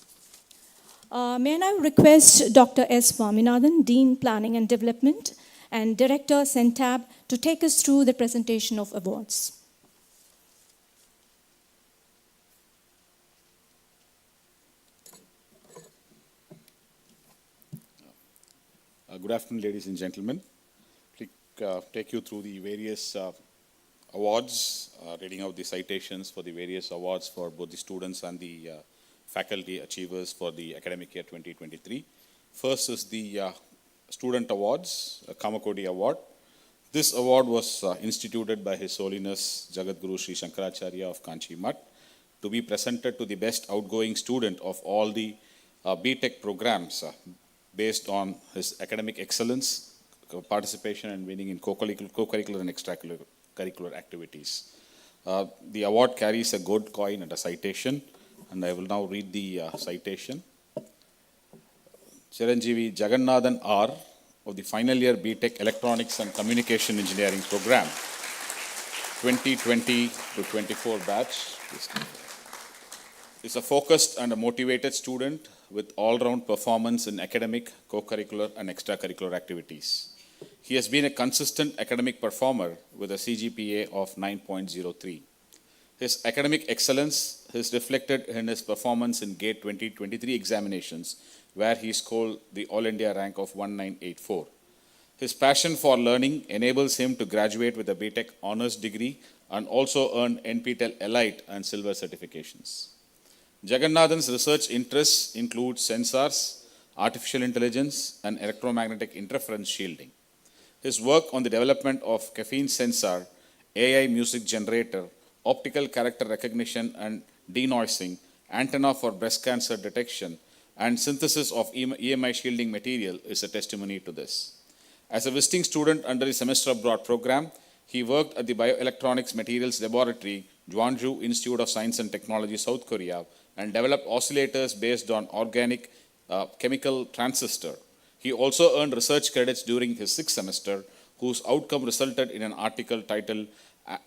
May I now request Dr. S. Swaminathan, Dean Planning and Development, and Director, CENTAB, to take us through the presentation of awards. Good afternoon, ladies and gentlemen. Take you through the various awards, reading out the citations for the various awards for both the students and the faculty achievers for the academic year 2023. First is the Student Awards, Kamakodi Award. This award was instituted by His Holiness Jagadguru Sri Shankaracharya of Kanchi Mutt to be presented to the best outgoing student of all the B.Tech programs based on his academic excellence, participation and winning in co-curricular and extracurricular activities. The award carries a gold coin and a citation, and I will now read the citation. Chiranjeevi Jagannathan R. of the final year BTech Electronics and Communication Engineering program, 2020 to 24 batch. Is a focused and a motivated student with all-round performance in academic, co-curricular and extracurricular activities. He has been a consistent academic performer with a CGPA of 9.03. His academic excellence is reflected in his performance in GATE 2023 examinations, where he scored the All India rank of 1984. His passion for learning enables him to graduate with a BTech honors degree and also earn NPTEL Elite and Silver certifications. Jagannathan's research interests include sensors, artificial intelligence, and electromagnetic interference shielding. His work on the development of caffeine sensor, AI music generator, optical character recognition and denoising, antenna for breast cancer detection, and synthesis of EMI shielding material is a testimony to this. As a visiting student under the semester abroad program, he worked at the Bioelectronics Materials Laboratory, Gwangju Institute of Science and Technology, South Korea, and developed oscillators based on organic chemical transistor. He also earned research credits during his sixth semester, whose outcome resulted in an article titled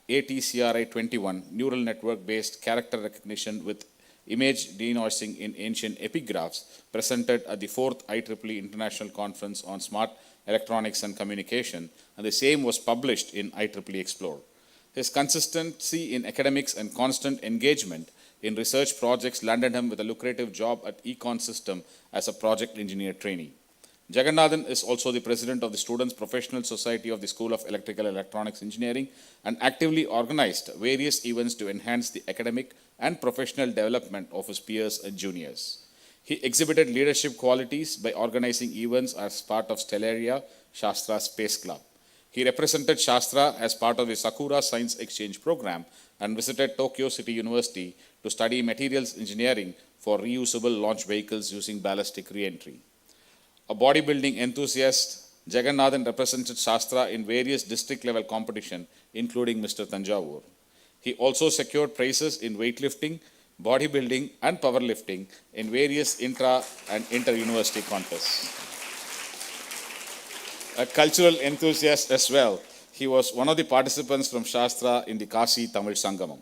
ATCRI 21, Neural Network-Based Character Recognition with Image Denoising in Ancient Epigraphs, presented at the 4th IEEE International Conference on Smart Electronics and Communication, and the same was published in IEEE Explore. His consistency in academics and constant engagement in research projects landed him with a lucrative job at Econ System as a project engineer trainee. Jagannathan is also the president of the Students' Professional Society of the School of Electrical and Electronics Engineering and actively organized various events to enhance the academic and professional development of his peers and juniors. He exhibited leadership qualities by organizing events as part of Stellaria Shastra Space Club. He represented Shastra as part of the Sakura Science Exchange program and visited Tokyo City University to study materials engineering for reusable launch vehicles using ballistic re-entry. A bodybuilding enthusiast, Jagannathan represented Shastra in various district-level competition, including Mr. Tanjavur. He also secured prizes in weightlifting, bodybuilding, and powerlifting in various intra- and inter-university contests. A cultural enthusiast as well, he was one of the participants from Shastra in the Kasi Tamil Sangamam.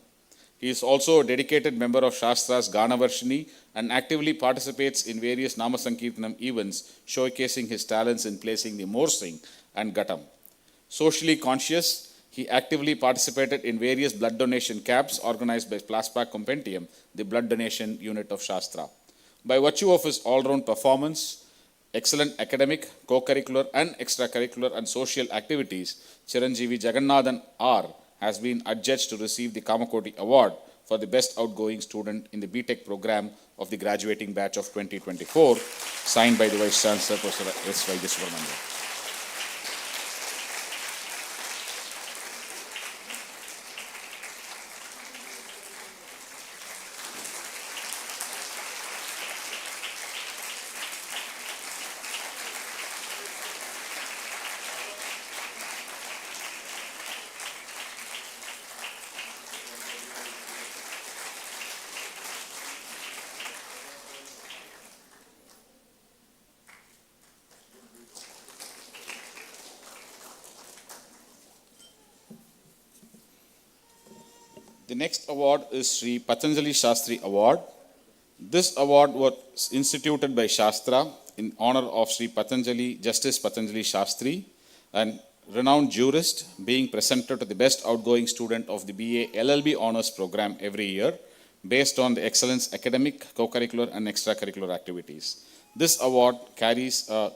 He is also a dedicated member of Shastra's Ganavarshini and actively participates in various Namasankirtanam events, showcasing his talents in placing the Morsing and Ghatam. Socially conscious, he actively participated in various blood donation camps organized by Plasma Compendium, the blood donation unit of Shastra. By virtue of his all-round performance, excellent academic, co-curricular and extracurricular and social activities, Chiranjeevi Jagannathan R. has been adjudged to receive the Kamakoti Award for the Best Outgoing Student in the BTech program of the graduating batch of 2024, signed by the Vice Chancellor, Professor S. Vaideswarananda. The next award is Sri Patanjali Shastri Award. This award was instituted by Shastra in honor of Sri Patanjali, Justice Patanjali Shastri, an renowned jurist, being presented to the best outgoing student of the BA LLB honors program every year, based on the excellence academic, co-curricular and extracurricular activities. This award carries a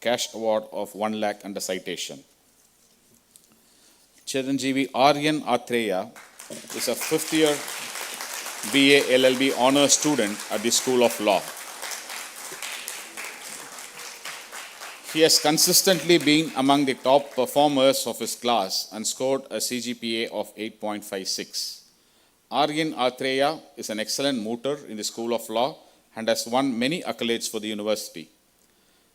cash award of 1 lakh and a citation. Chiranjeevi Aryan Atreya is a 5th year BA LLB honors student at the School of Law. He has consistently been among the top performers of his class and scored a CGPA of 8.56. Aryan Atreya is an excellent mooter in the School of Law and has won many accolades for the university.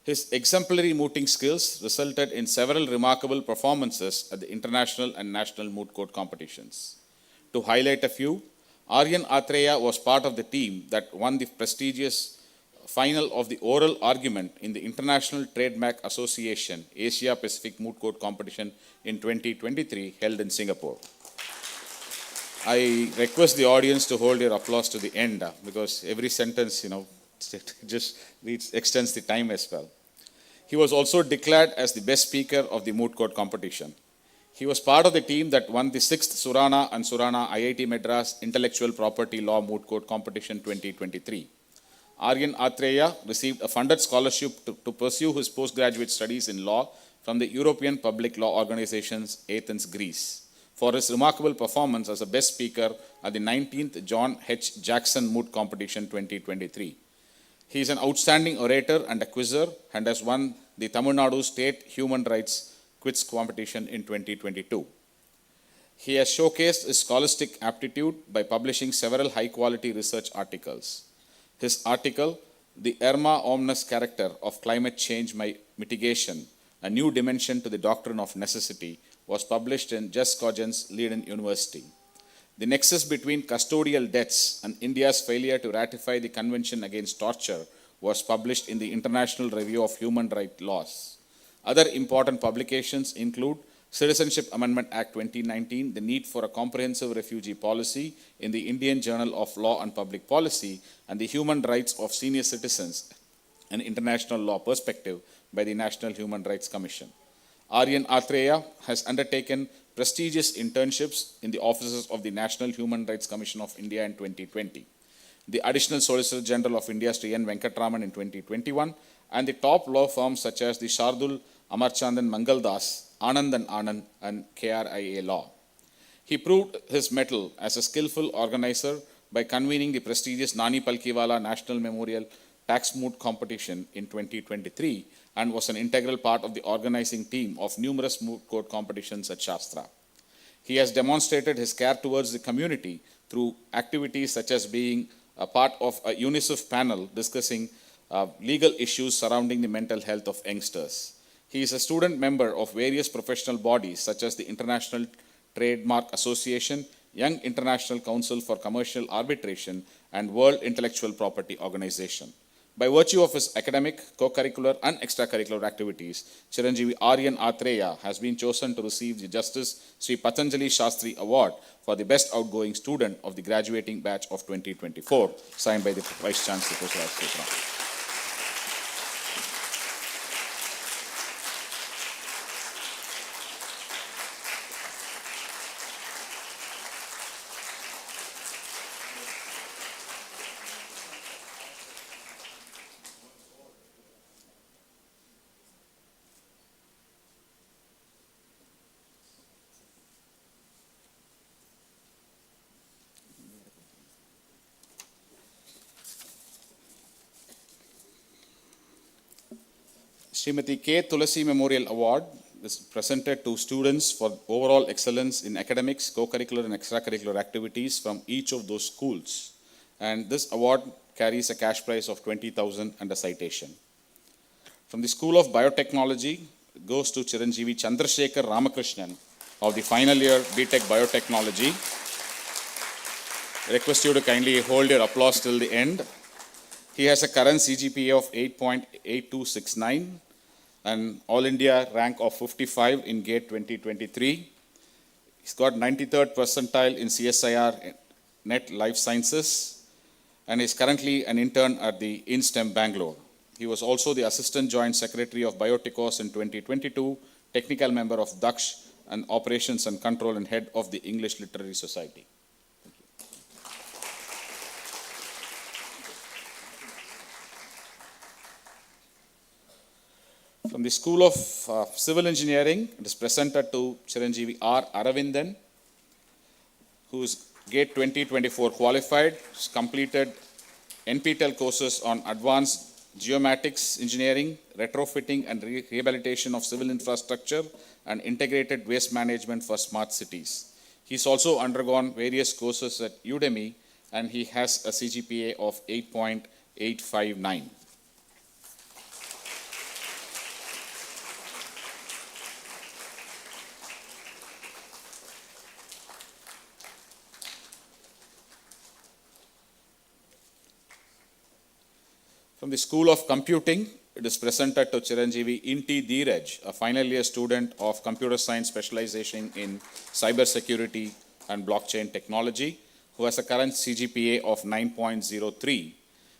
His exemplary mooting skills resulted in several remarkable performances at the international and national moot court competitions. To highlight a few, Aryan Atreya was part of the team that won the prestigious final of the oral argument in the International Trademark Association Asia Pacific Moot Court Competition in 2023 held in Singapore. I request the audience to hold your applause to the end because every sentence, just extends the time as well. He was also declared as the best speaker of the moot court competition. He was part of the team that won the 6th Surana and Surana IIT Madras Intellectual Property Law Moot Court Competition 2023. Aryan Atreya received a funded scholarship to pursue his postgraduate studies in law from the European Public Law Organization's Athens, Greece, for his remarkable performance as a best speaker at the 19th John H. Jackson Moot Competition 2023. He is an outstanding orator and a quizzer and has won the Tamil Nadu State Human Rights Quiz Competition in 2022. He has showcased his scholastic aptitude by publishing several high-quality research articles. His article, The Irma Omnis Character of Climate Change Mitigation, a New Dimension to the Doctrine of Necessity, was published in Just Cogents, Leiden University. The nexus between custodial debts and India's failure to ratify the Convention Against Torture was published in the International Review of Human Rights Laws. Other important publications include Citizenship Amendment Act 2019, The Need for a Comprehensive Refugee Policy in the Indian Journal of Law and Public Policy, and the Human Rights of Senior Citizens, an International Law Perspective by the National Human Rights Commission. Aryan Atreya has undertaken prestigious internships in the offices of the National Human Rights Commission of India in 2020, the Additional Solicitor General of India, Sri N. Venkatraman, in 2021, and the top law firms such as the Shardul Amarchandan Mangaldas, Anand and Anand, and KRIA Law. He proved his mettle as a skillful organizer by convening the prestigious Nani Palkiwala National Memorial Tax Moot Competition in 2023 and was an integral part of the organizing team of numerous moot court competitions at Shastra. He has demonstrated his care towards the community through activities such as being a part of a UNICEF panel discussing legal issues surrounding the mental health of youngsters. He is a student member of various professional bodies such as the International Trademark Association, Young International Council for Commercial Arbitration, and World Intellectual Property Organization. By virtue of his academic, co-curricular and extracurricular activities, Chiranjeevi Aryan Atreya has been chosen to receive the Justice Sri Patanjali Shastri Award for the Best Outgoing Student of the graduating batch of 2024, signed by the Vice Chancellor, Professor Raj. Srimati K. Tulasi Memorial Award is presented to students for overall excellence in academics, co-curricular and extracurricular activities from each of those schools. And this award carries a cash prize of 20,000 and a citation. From the School of Biotechnology, it goes to Chiranjeevi Chandrasekhar Ramakrishnan of the final year BTech Biotechnology. I request you to kindly hold your applause till the end. He has a current CGPA of 8.8269 and All India rank of 55 in GATE 2023. He's got 93rd percentile in CSIR Net Life Sciences and is currently an intern at the InSTEM Bangalore. He was also the Assistant Joint Secretary of Bioticos in 2022, technical member of Daksh and Operations and Control and head of the English Literary Society. From the School of Civil Engineering, it is presented to Chiranjeevi R. Aravindan, who is GATE 2024 qualified, has completed NPTEL courses on advanced geomatics engineering, retrofitting and rehabilitation of civil infrastructure, and integrated waste management for smart cities. He's also undergone various courses at Udemy, and he has a CGPA of 8.859. From From the School of Computing, it is presented to Chiranjeevi Inti Dheeraj, a final year student of computer science specialization in cybersecurity and blockchain technology, who has a current CGPA of 9.03.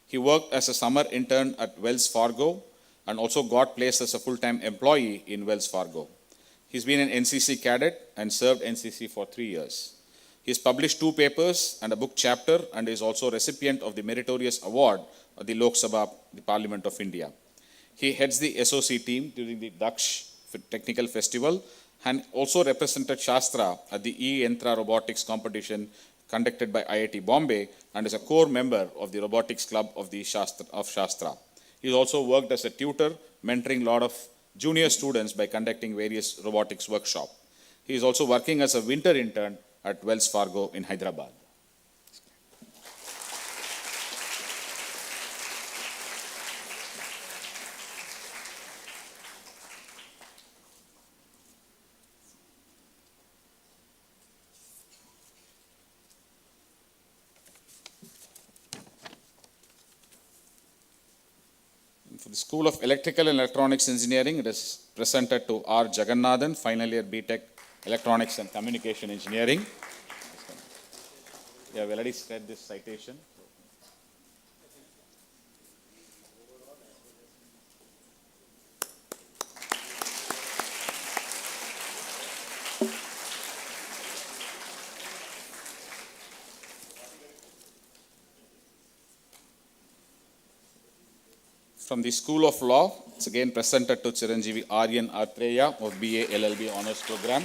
He worked as a summer intern at Wells Fargo and also got placed as a full-time employee in Wells Fargo. He's been an NCC cadet and served NCC for 3 years. He's published 2 papers and a book chapter and is also recipient of the Meritorious Award of the Lok Sabha, the Parliament of India. He heads the SOC team during the Daksh Technical Festival and also represented Shastra at the E-Yantra Robotics competition conducted by IIT Bombay and is a core member of the Robotics Club of Shastra. He has also worked as a tutor, mentoring a lot of junior students by conducting various robotics workshops. He is also working as a winter intern at Wells Fargo in Hyderabad. For the School of Electrical and Electronics Engineering, it is presented to R. Jagannathan, final year BTech Electronics and Communication Engineering. Yeah, we already read this citation. From the School of Law, it's again presented to Chiranjeevi Aryan Atreya of BA LLB Honours Program.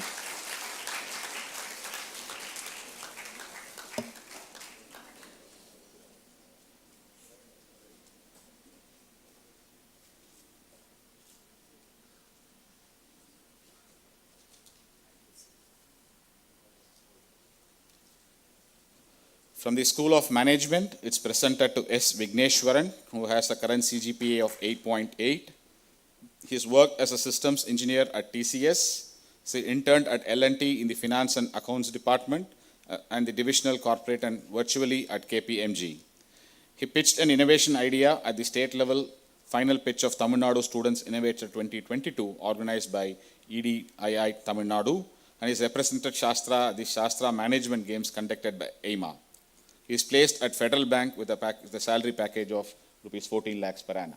From the School of Management, it's presented to S. Vigneshwaran, who has a current CGPA of 8.8. He's worked as a systems engineer at TCS. He interned at L&T in the Finance and Accounts Department and the Divisional Corporate and virtually at KPMG. He pitched an innovation idea at the state level final pitch of Tamil Nadu Students Innovator 2022, organized by EDII Tamil Nadu, and he's represented Shastra at the Shastra Management Games conducted by AIMA. He is placed at Federal Bank with the salary package of rupees 14 lakhs per annum.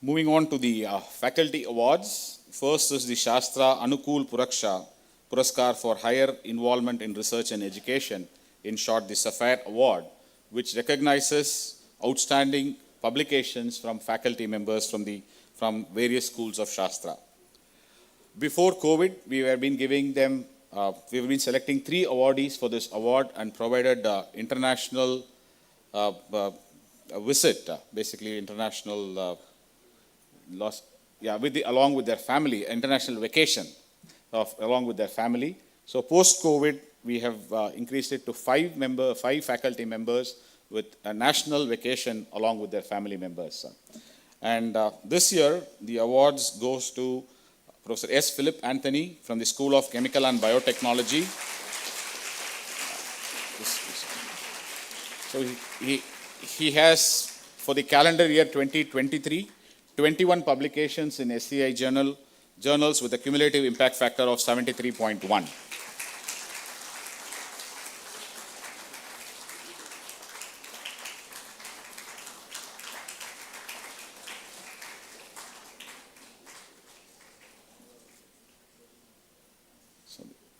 Moving on to the faculty awards. First is the Shastra Anukul Puraskar for higher involvement in research and education, in short the Sapphire Award, which recognizes outstanding publications from faculty members from various schools of Shastra. Before COVID, we have been selecting 3 awardees for this award and provided international visit, basically international along with their family, international vacation along with their family. So post-COVID, we have increased it to 5 faculty members with a national vacation along with their family members. And this year, the awards goes to Professor S. Philip Anthony from the School of Chemical and Biotechnology. So he has, for the calendar year 2023, 21 publications in SCI journals with a cumulative impact factor of 73.1.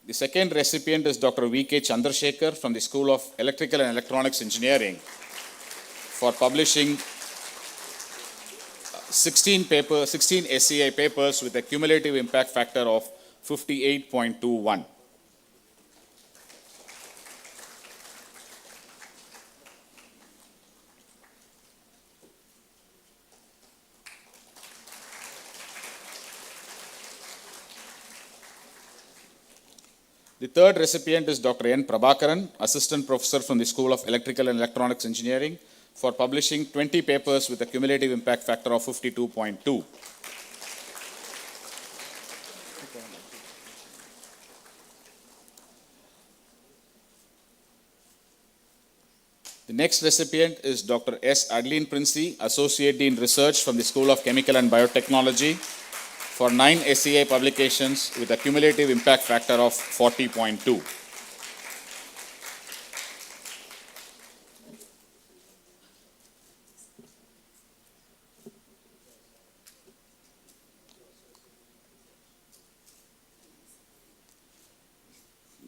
The second recipient is Dr. V.K. Chandrasekhar from the School of Electrical and Electronics Engineering for publishing 16 SCI papers with a cumulative impact factor of 58.21. The third recipient is Dr. N. Prabhakaran, Assistant Professor from the School of Electrical and Electronics Engineering, for publishing 20 papers with a cumulative impact factor of 52.2. The next recipient is Dr. S. Adeline Princey, Associate Dean Research from the School of Chemical and Biotechnology, for 9 SEI publications with a cumulative impact factor of 40.2.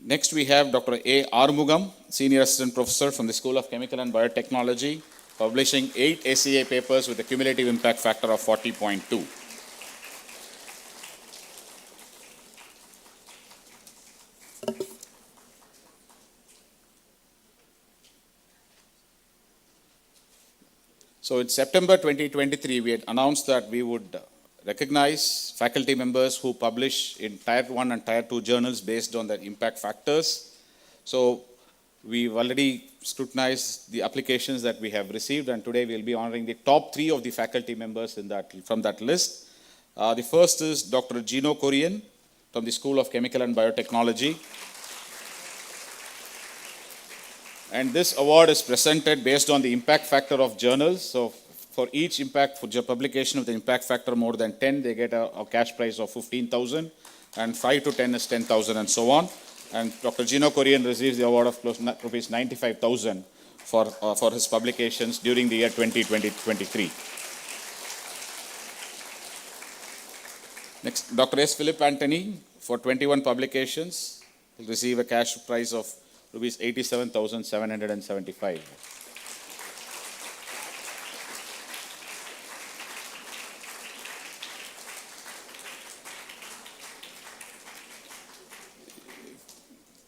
Next, we have Dr. A. Armugam, Senior Assistant Professor from the School of Chemical and Biotechnology, publishing 8 SEI papers with a cumulative impact factor of 40.2. So in September 2023, we had announced that we would recognize faculty members who publish in Tier 1 and Tier 2 journals based on their impact factors. So we've already scrutinized the applications that we have received, and today we'll be honoring the top 3 of the faculty members from that list. The first is Dr. Gino Korean from the School of Chemical and Biotechnology. And this award is presented based on the impact factor of journals. So for each publication with an impact factor more than 10, they get a cash prize of 15,000, and 5 to 10 is 10,000, and so on. And Dr. Gino Korean receives the award of close to rupees 95,000 for his publications during the year 2023. Next, Dr. S. Philip Anthony, for 21 publications, will receive a cash prize of rupees 87,775.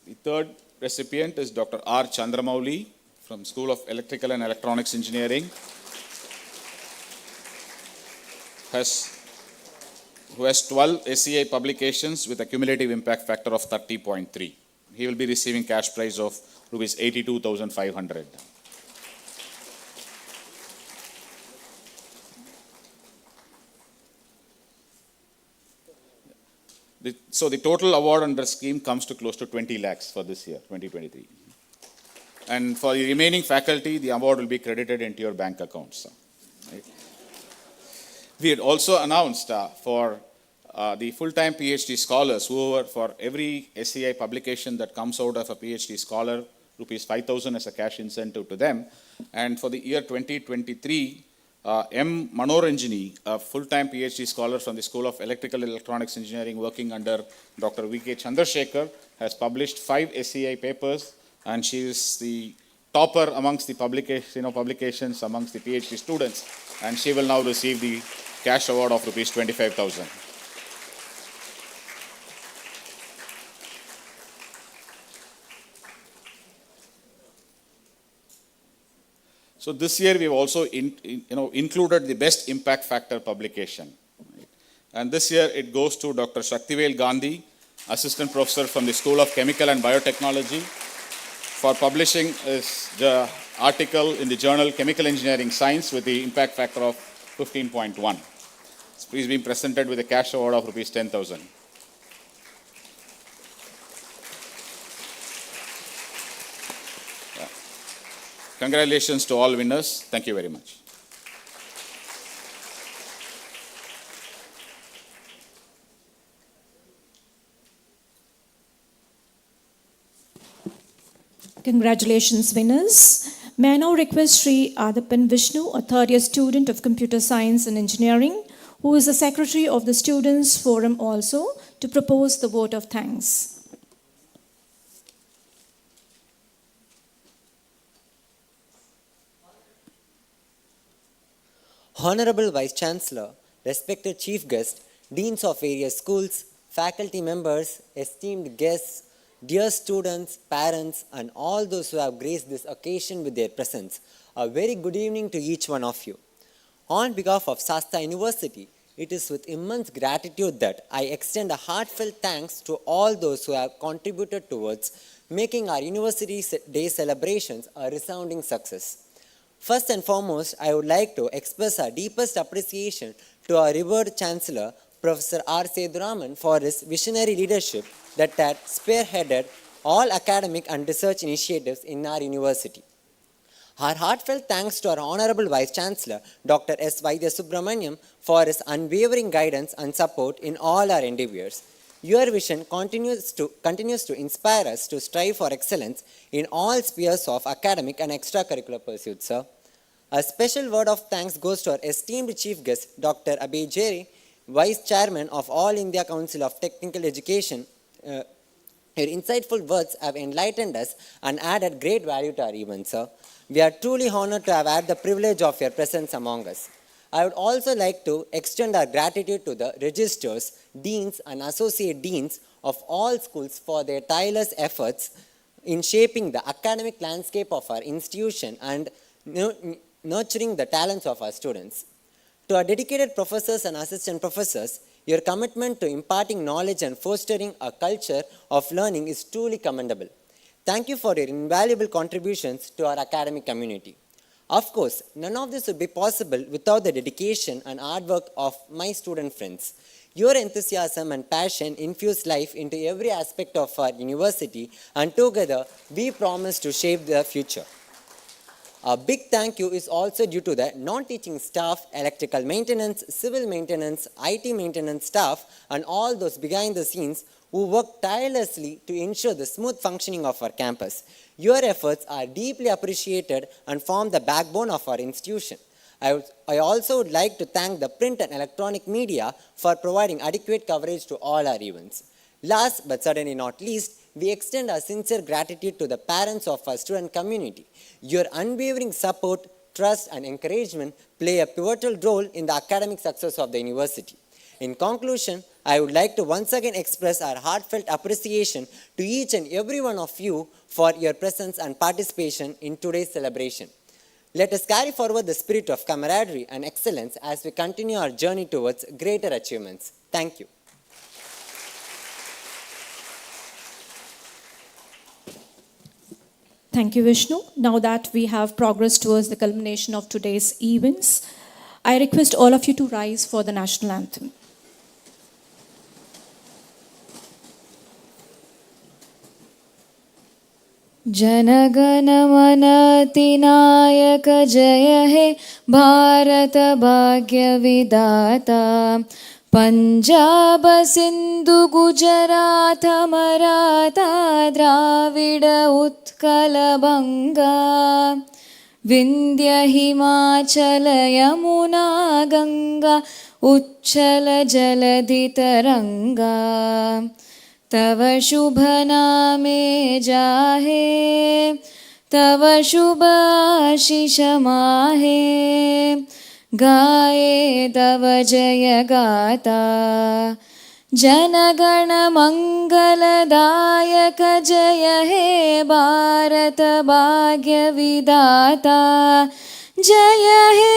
The third recipient is Dr. R. Chandramouli from School of Electrical and Electronics Engineering, who has 12 SEI publications with a cumulative impact factor of 30.3. He will be receiving cash prize of rupees 82,500. So the total award under scheme comes to close to 20 lakhs for this year, 2023. And for the remaining faculty, the award will be credited into your bank accounts. Right? We had also announced for the full-time PhD scholars, who for every SEI publication that comes out of a PhD scholar, rupees 5,000 as a cash incentive to them. And for the year 2023, M. Manoranjini, a full-time PhD scholar from the School of Electrical and Electronics Engineering working under Dr. V.K. Chandrasekhar, has published 5 SEI papers, and she is the topper amongst the publications amongst the PhD students, and she will now receive the cash award of rupees 25,000. So this year we have also included the best impact factor publication. Right? And this year it goes to Dr. Shaktivel Gandhi, Assistant Professor from the School of Chemical and Biotechnology, for publishing his article in the journal Chemical Engineering Science with the impact factor of 15.1. Please be presented with a cash award of rupees 10,000. Congratulations to all winners. Thank you very much. Congratulations, winners. May I now request Sri Adapan Vishnu, a third-year student of Computer Science and Engineering, who is the Secretary of the Students' Forum also, to propose the vote of thanks. Honorable Vice Chancellor, respected Chief Guest, Deans of various schools, faculty members, esteemed guests, dear students, parents, and all those who have graced this occasion with their presence, a very good evening to each one of you. On behalf of Shastra University, It is with immense gratitude that I extend a heartfelt thanks to all those who have contributed towards making our University Day celebrations a resounding success. First and foremost, I would like to express our deepest appreciation to our revered Chancellor, Professor R. Seduraman, for his visionary leadership that had spearheaded all academic and research initiatives in our university. Our heartfelt thanks to our Honorable Vice Chancellor, Dr. S. Vaidya Subramaniam, for his unwavering guidance and support in all our endeavors. Your vision continues to inspire us to strive for excellence in all spheres of academic and extracurricular pursuits, sir. A special word of thanks goes to our esteemed Chief Guest, Dr. Abhay Jere, Vice Chairman of All India Council of Technical Education. Your insightful words have enlightened us and added great value to our event, sir. We are truly honored to have had the privilege of your presence among us. I would also like to extend our gratitude to the registers, deans, and associate deans of all schools for their tireless efforts in shaping the academic landscape of our institution and nurturing the talents of our students. To our dedicated professors and assistant professors, your commitment to imparting knowledge and fostering a culture of learning is truly commendable. Thank you for your invaluable contributions to our academic community. Of course, none of this would be possible without the dedication and hard work of my student friends. Your enthusiasm and passion infuse life into every aspect of our university, and together we promise to shape the future. A big thank you is also due to the non-teaching staff, electrical maintenance, civil maintenance, IT maintenance staff, and all those behind the scenes who work tirelessly to ensure the smooth functioning of our campus. Your efforts are deeply appreciated and form the backbone of our institution. I also would like to thank the print and electronic media for providing adequate coverage to all our events. Last but certainly not least, we extend our sincere gratitude to the parents of our student community. Your unwavering support, trust, and encouragement play a pivotal role in the academic success of the university. In conclusion, I would like to once again express our heartfelt appreciation to each and every one of you for your presence and participation in today's celebration. Let us carry forward the spirit of camaraderie and excellence as we continue our journey towards greater achievements. Thank you. Thank you, Vishnu. Now that we have progressed towards the culmination of today's events, I request all of you to rise for the national anthem. जनगण मन अधिनायक जय हे भारत भाग्य विधाता पंजाब सिंधु गुजरात मराठा द्राविड उत्कल बंगा विंध्य हिमाचल यमुना गंगा उच्छल जलधि तरंगा तव शुभ नामे जाहे तव शुभ आशीष माहे गाये तव जय गाता जनगण मंगलदायक जय हे भारत भाग्य विधाता जय हे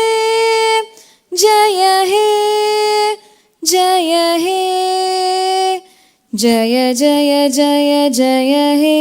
जय हे जय हे जय जय जय जय हे।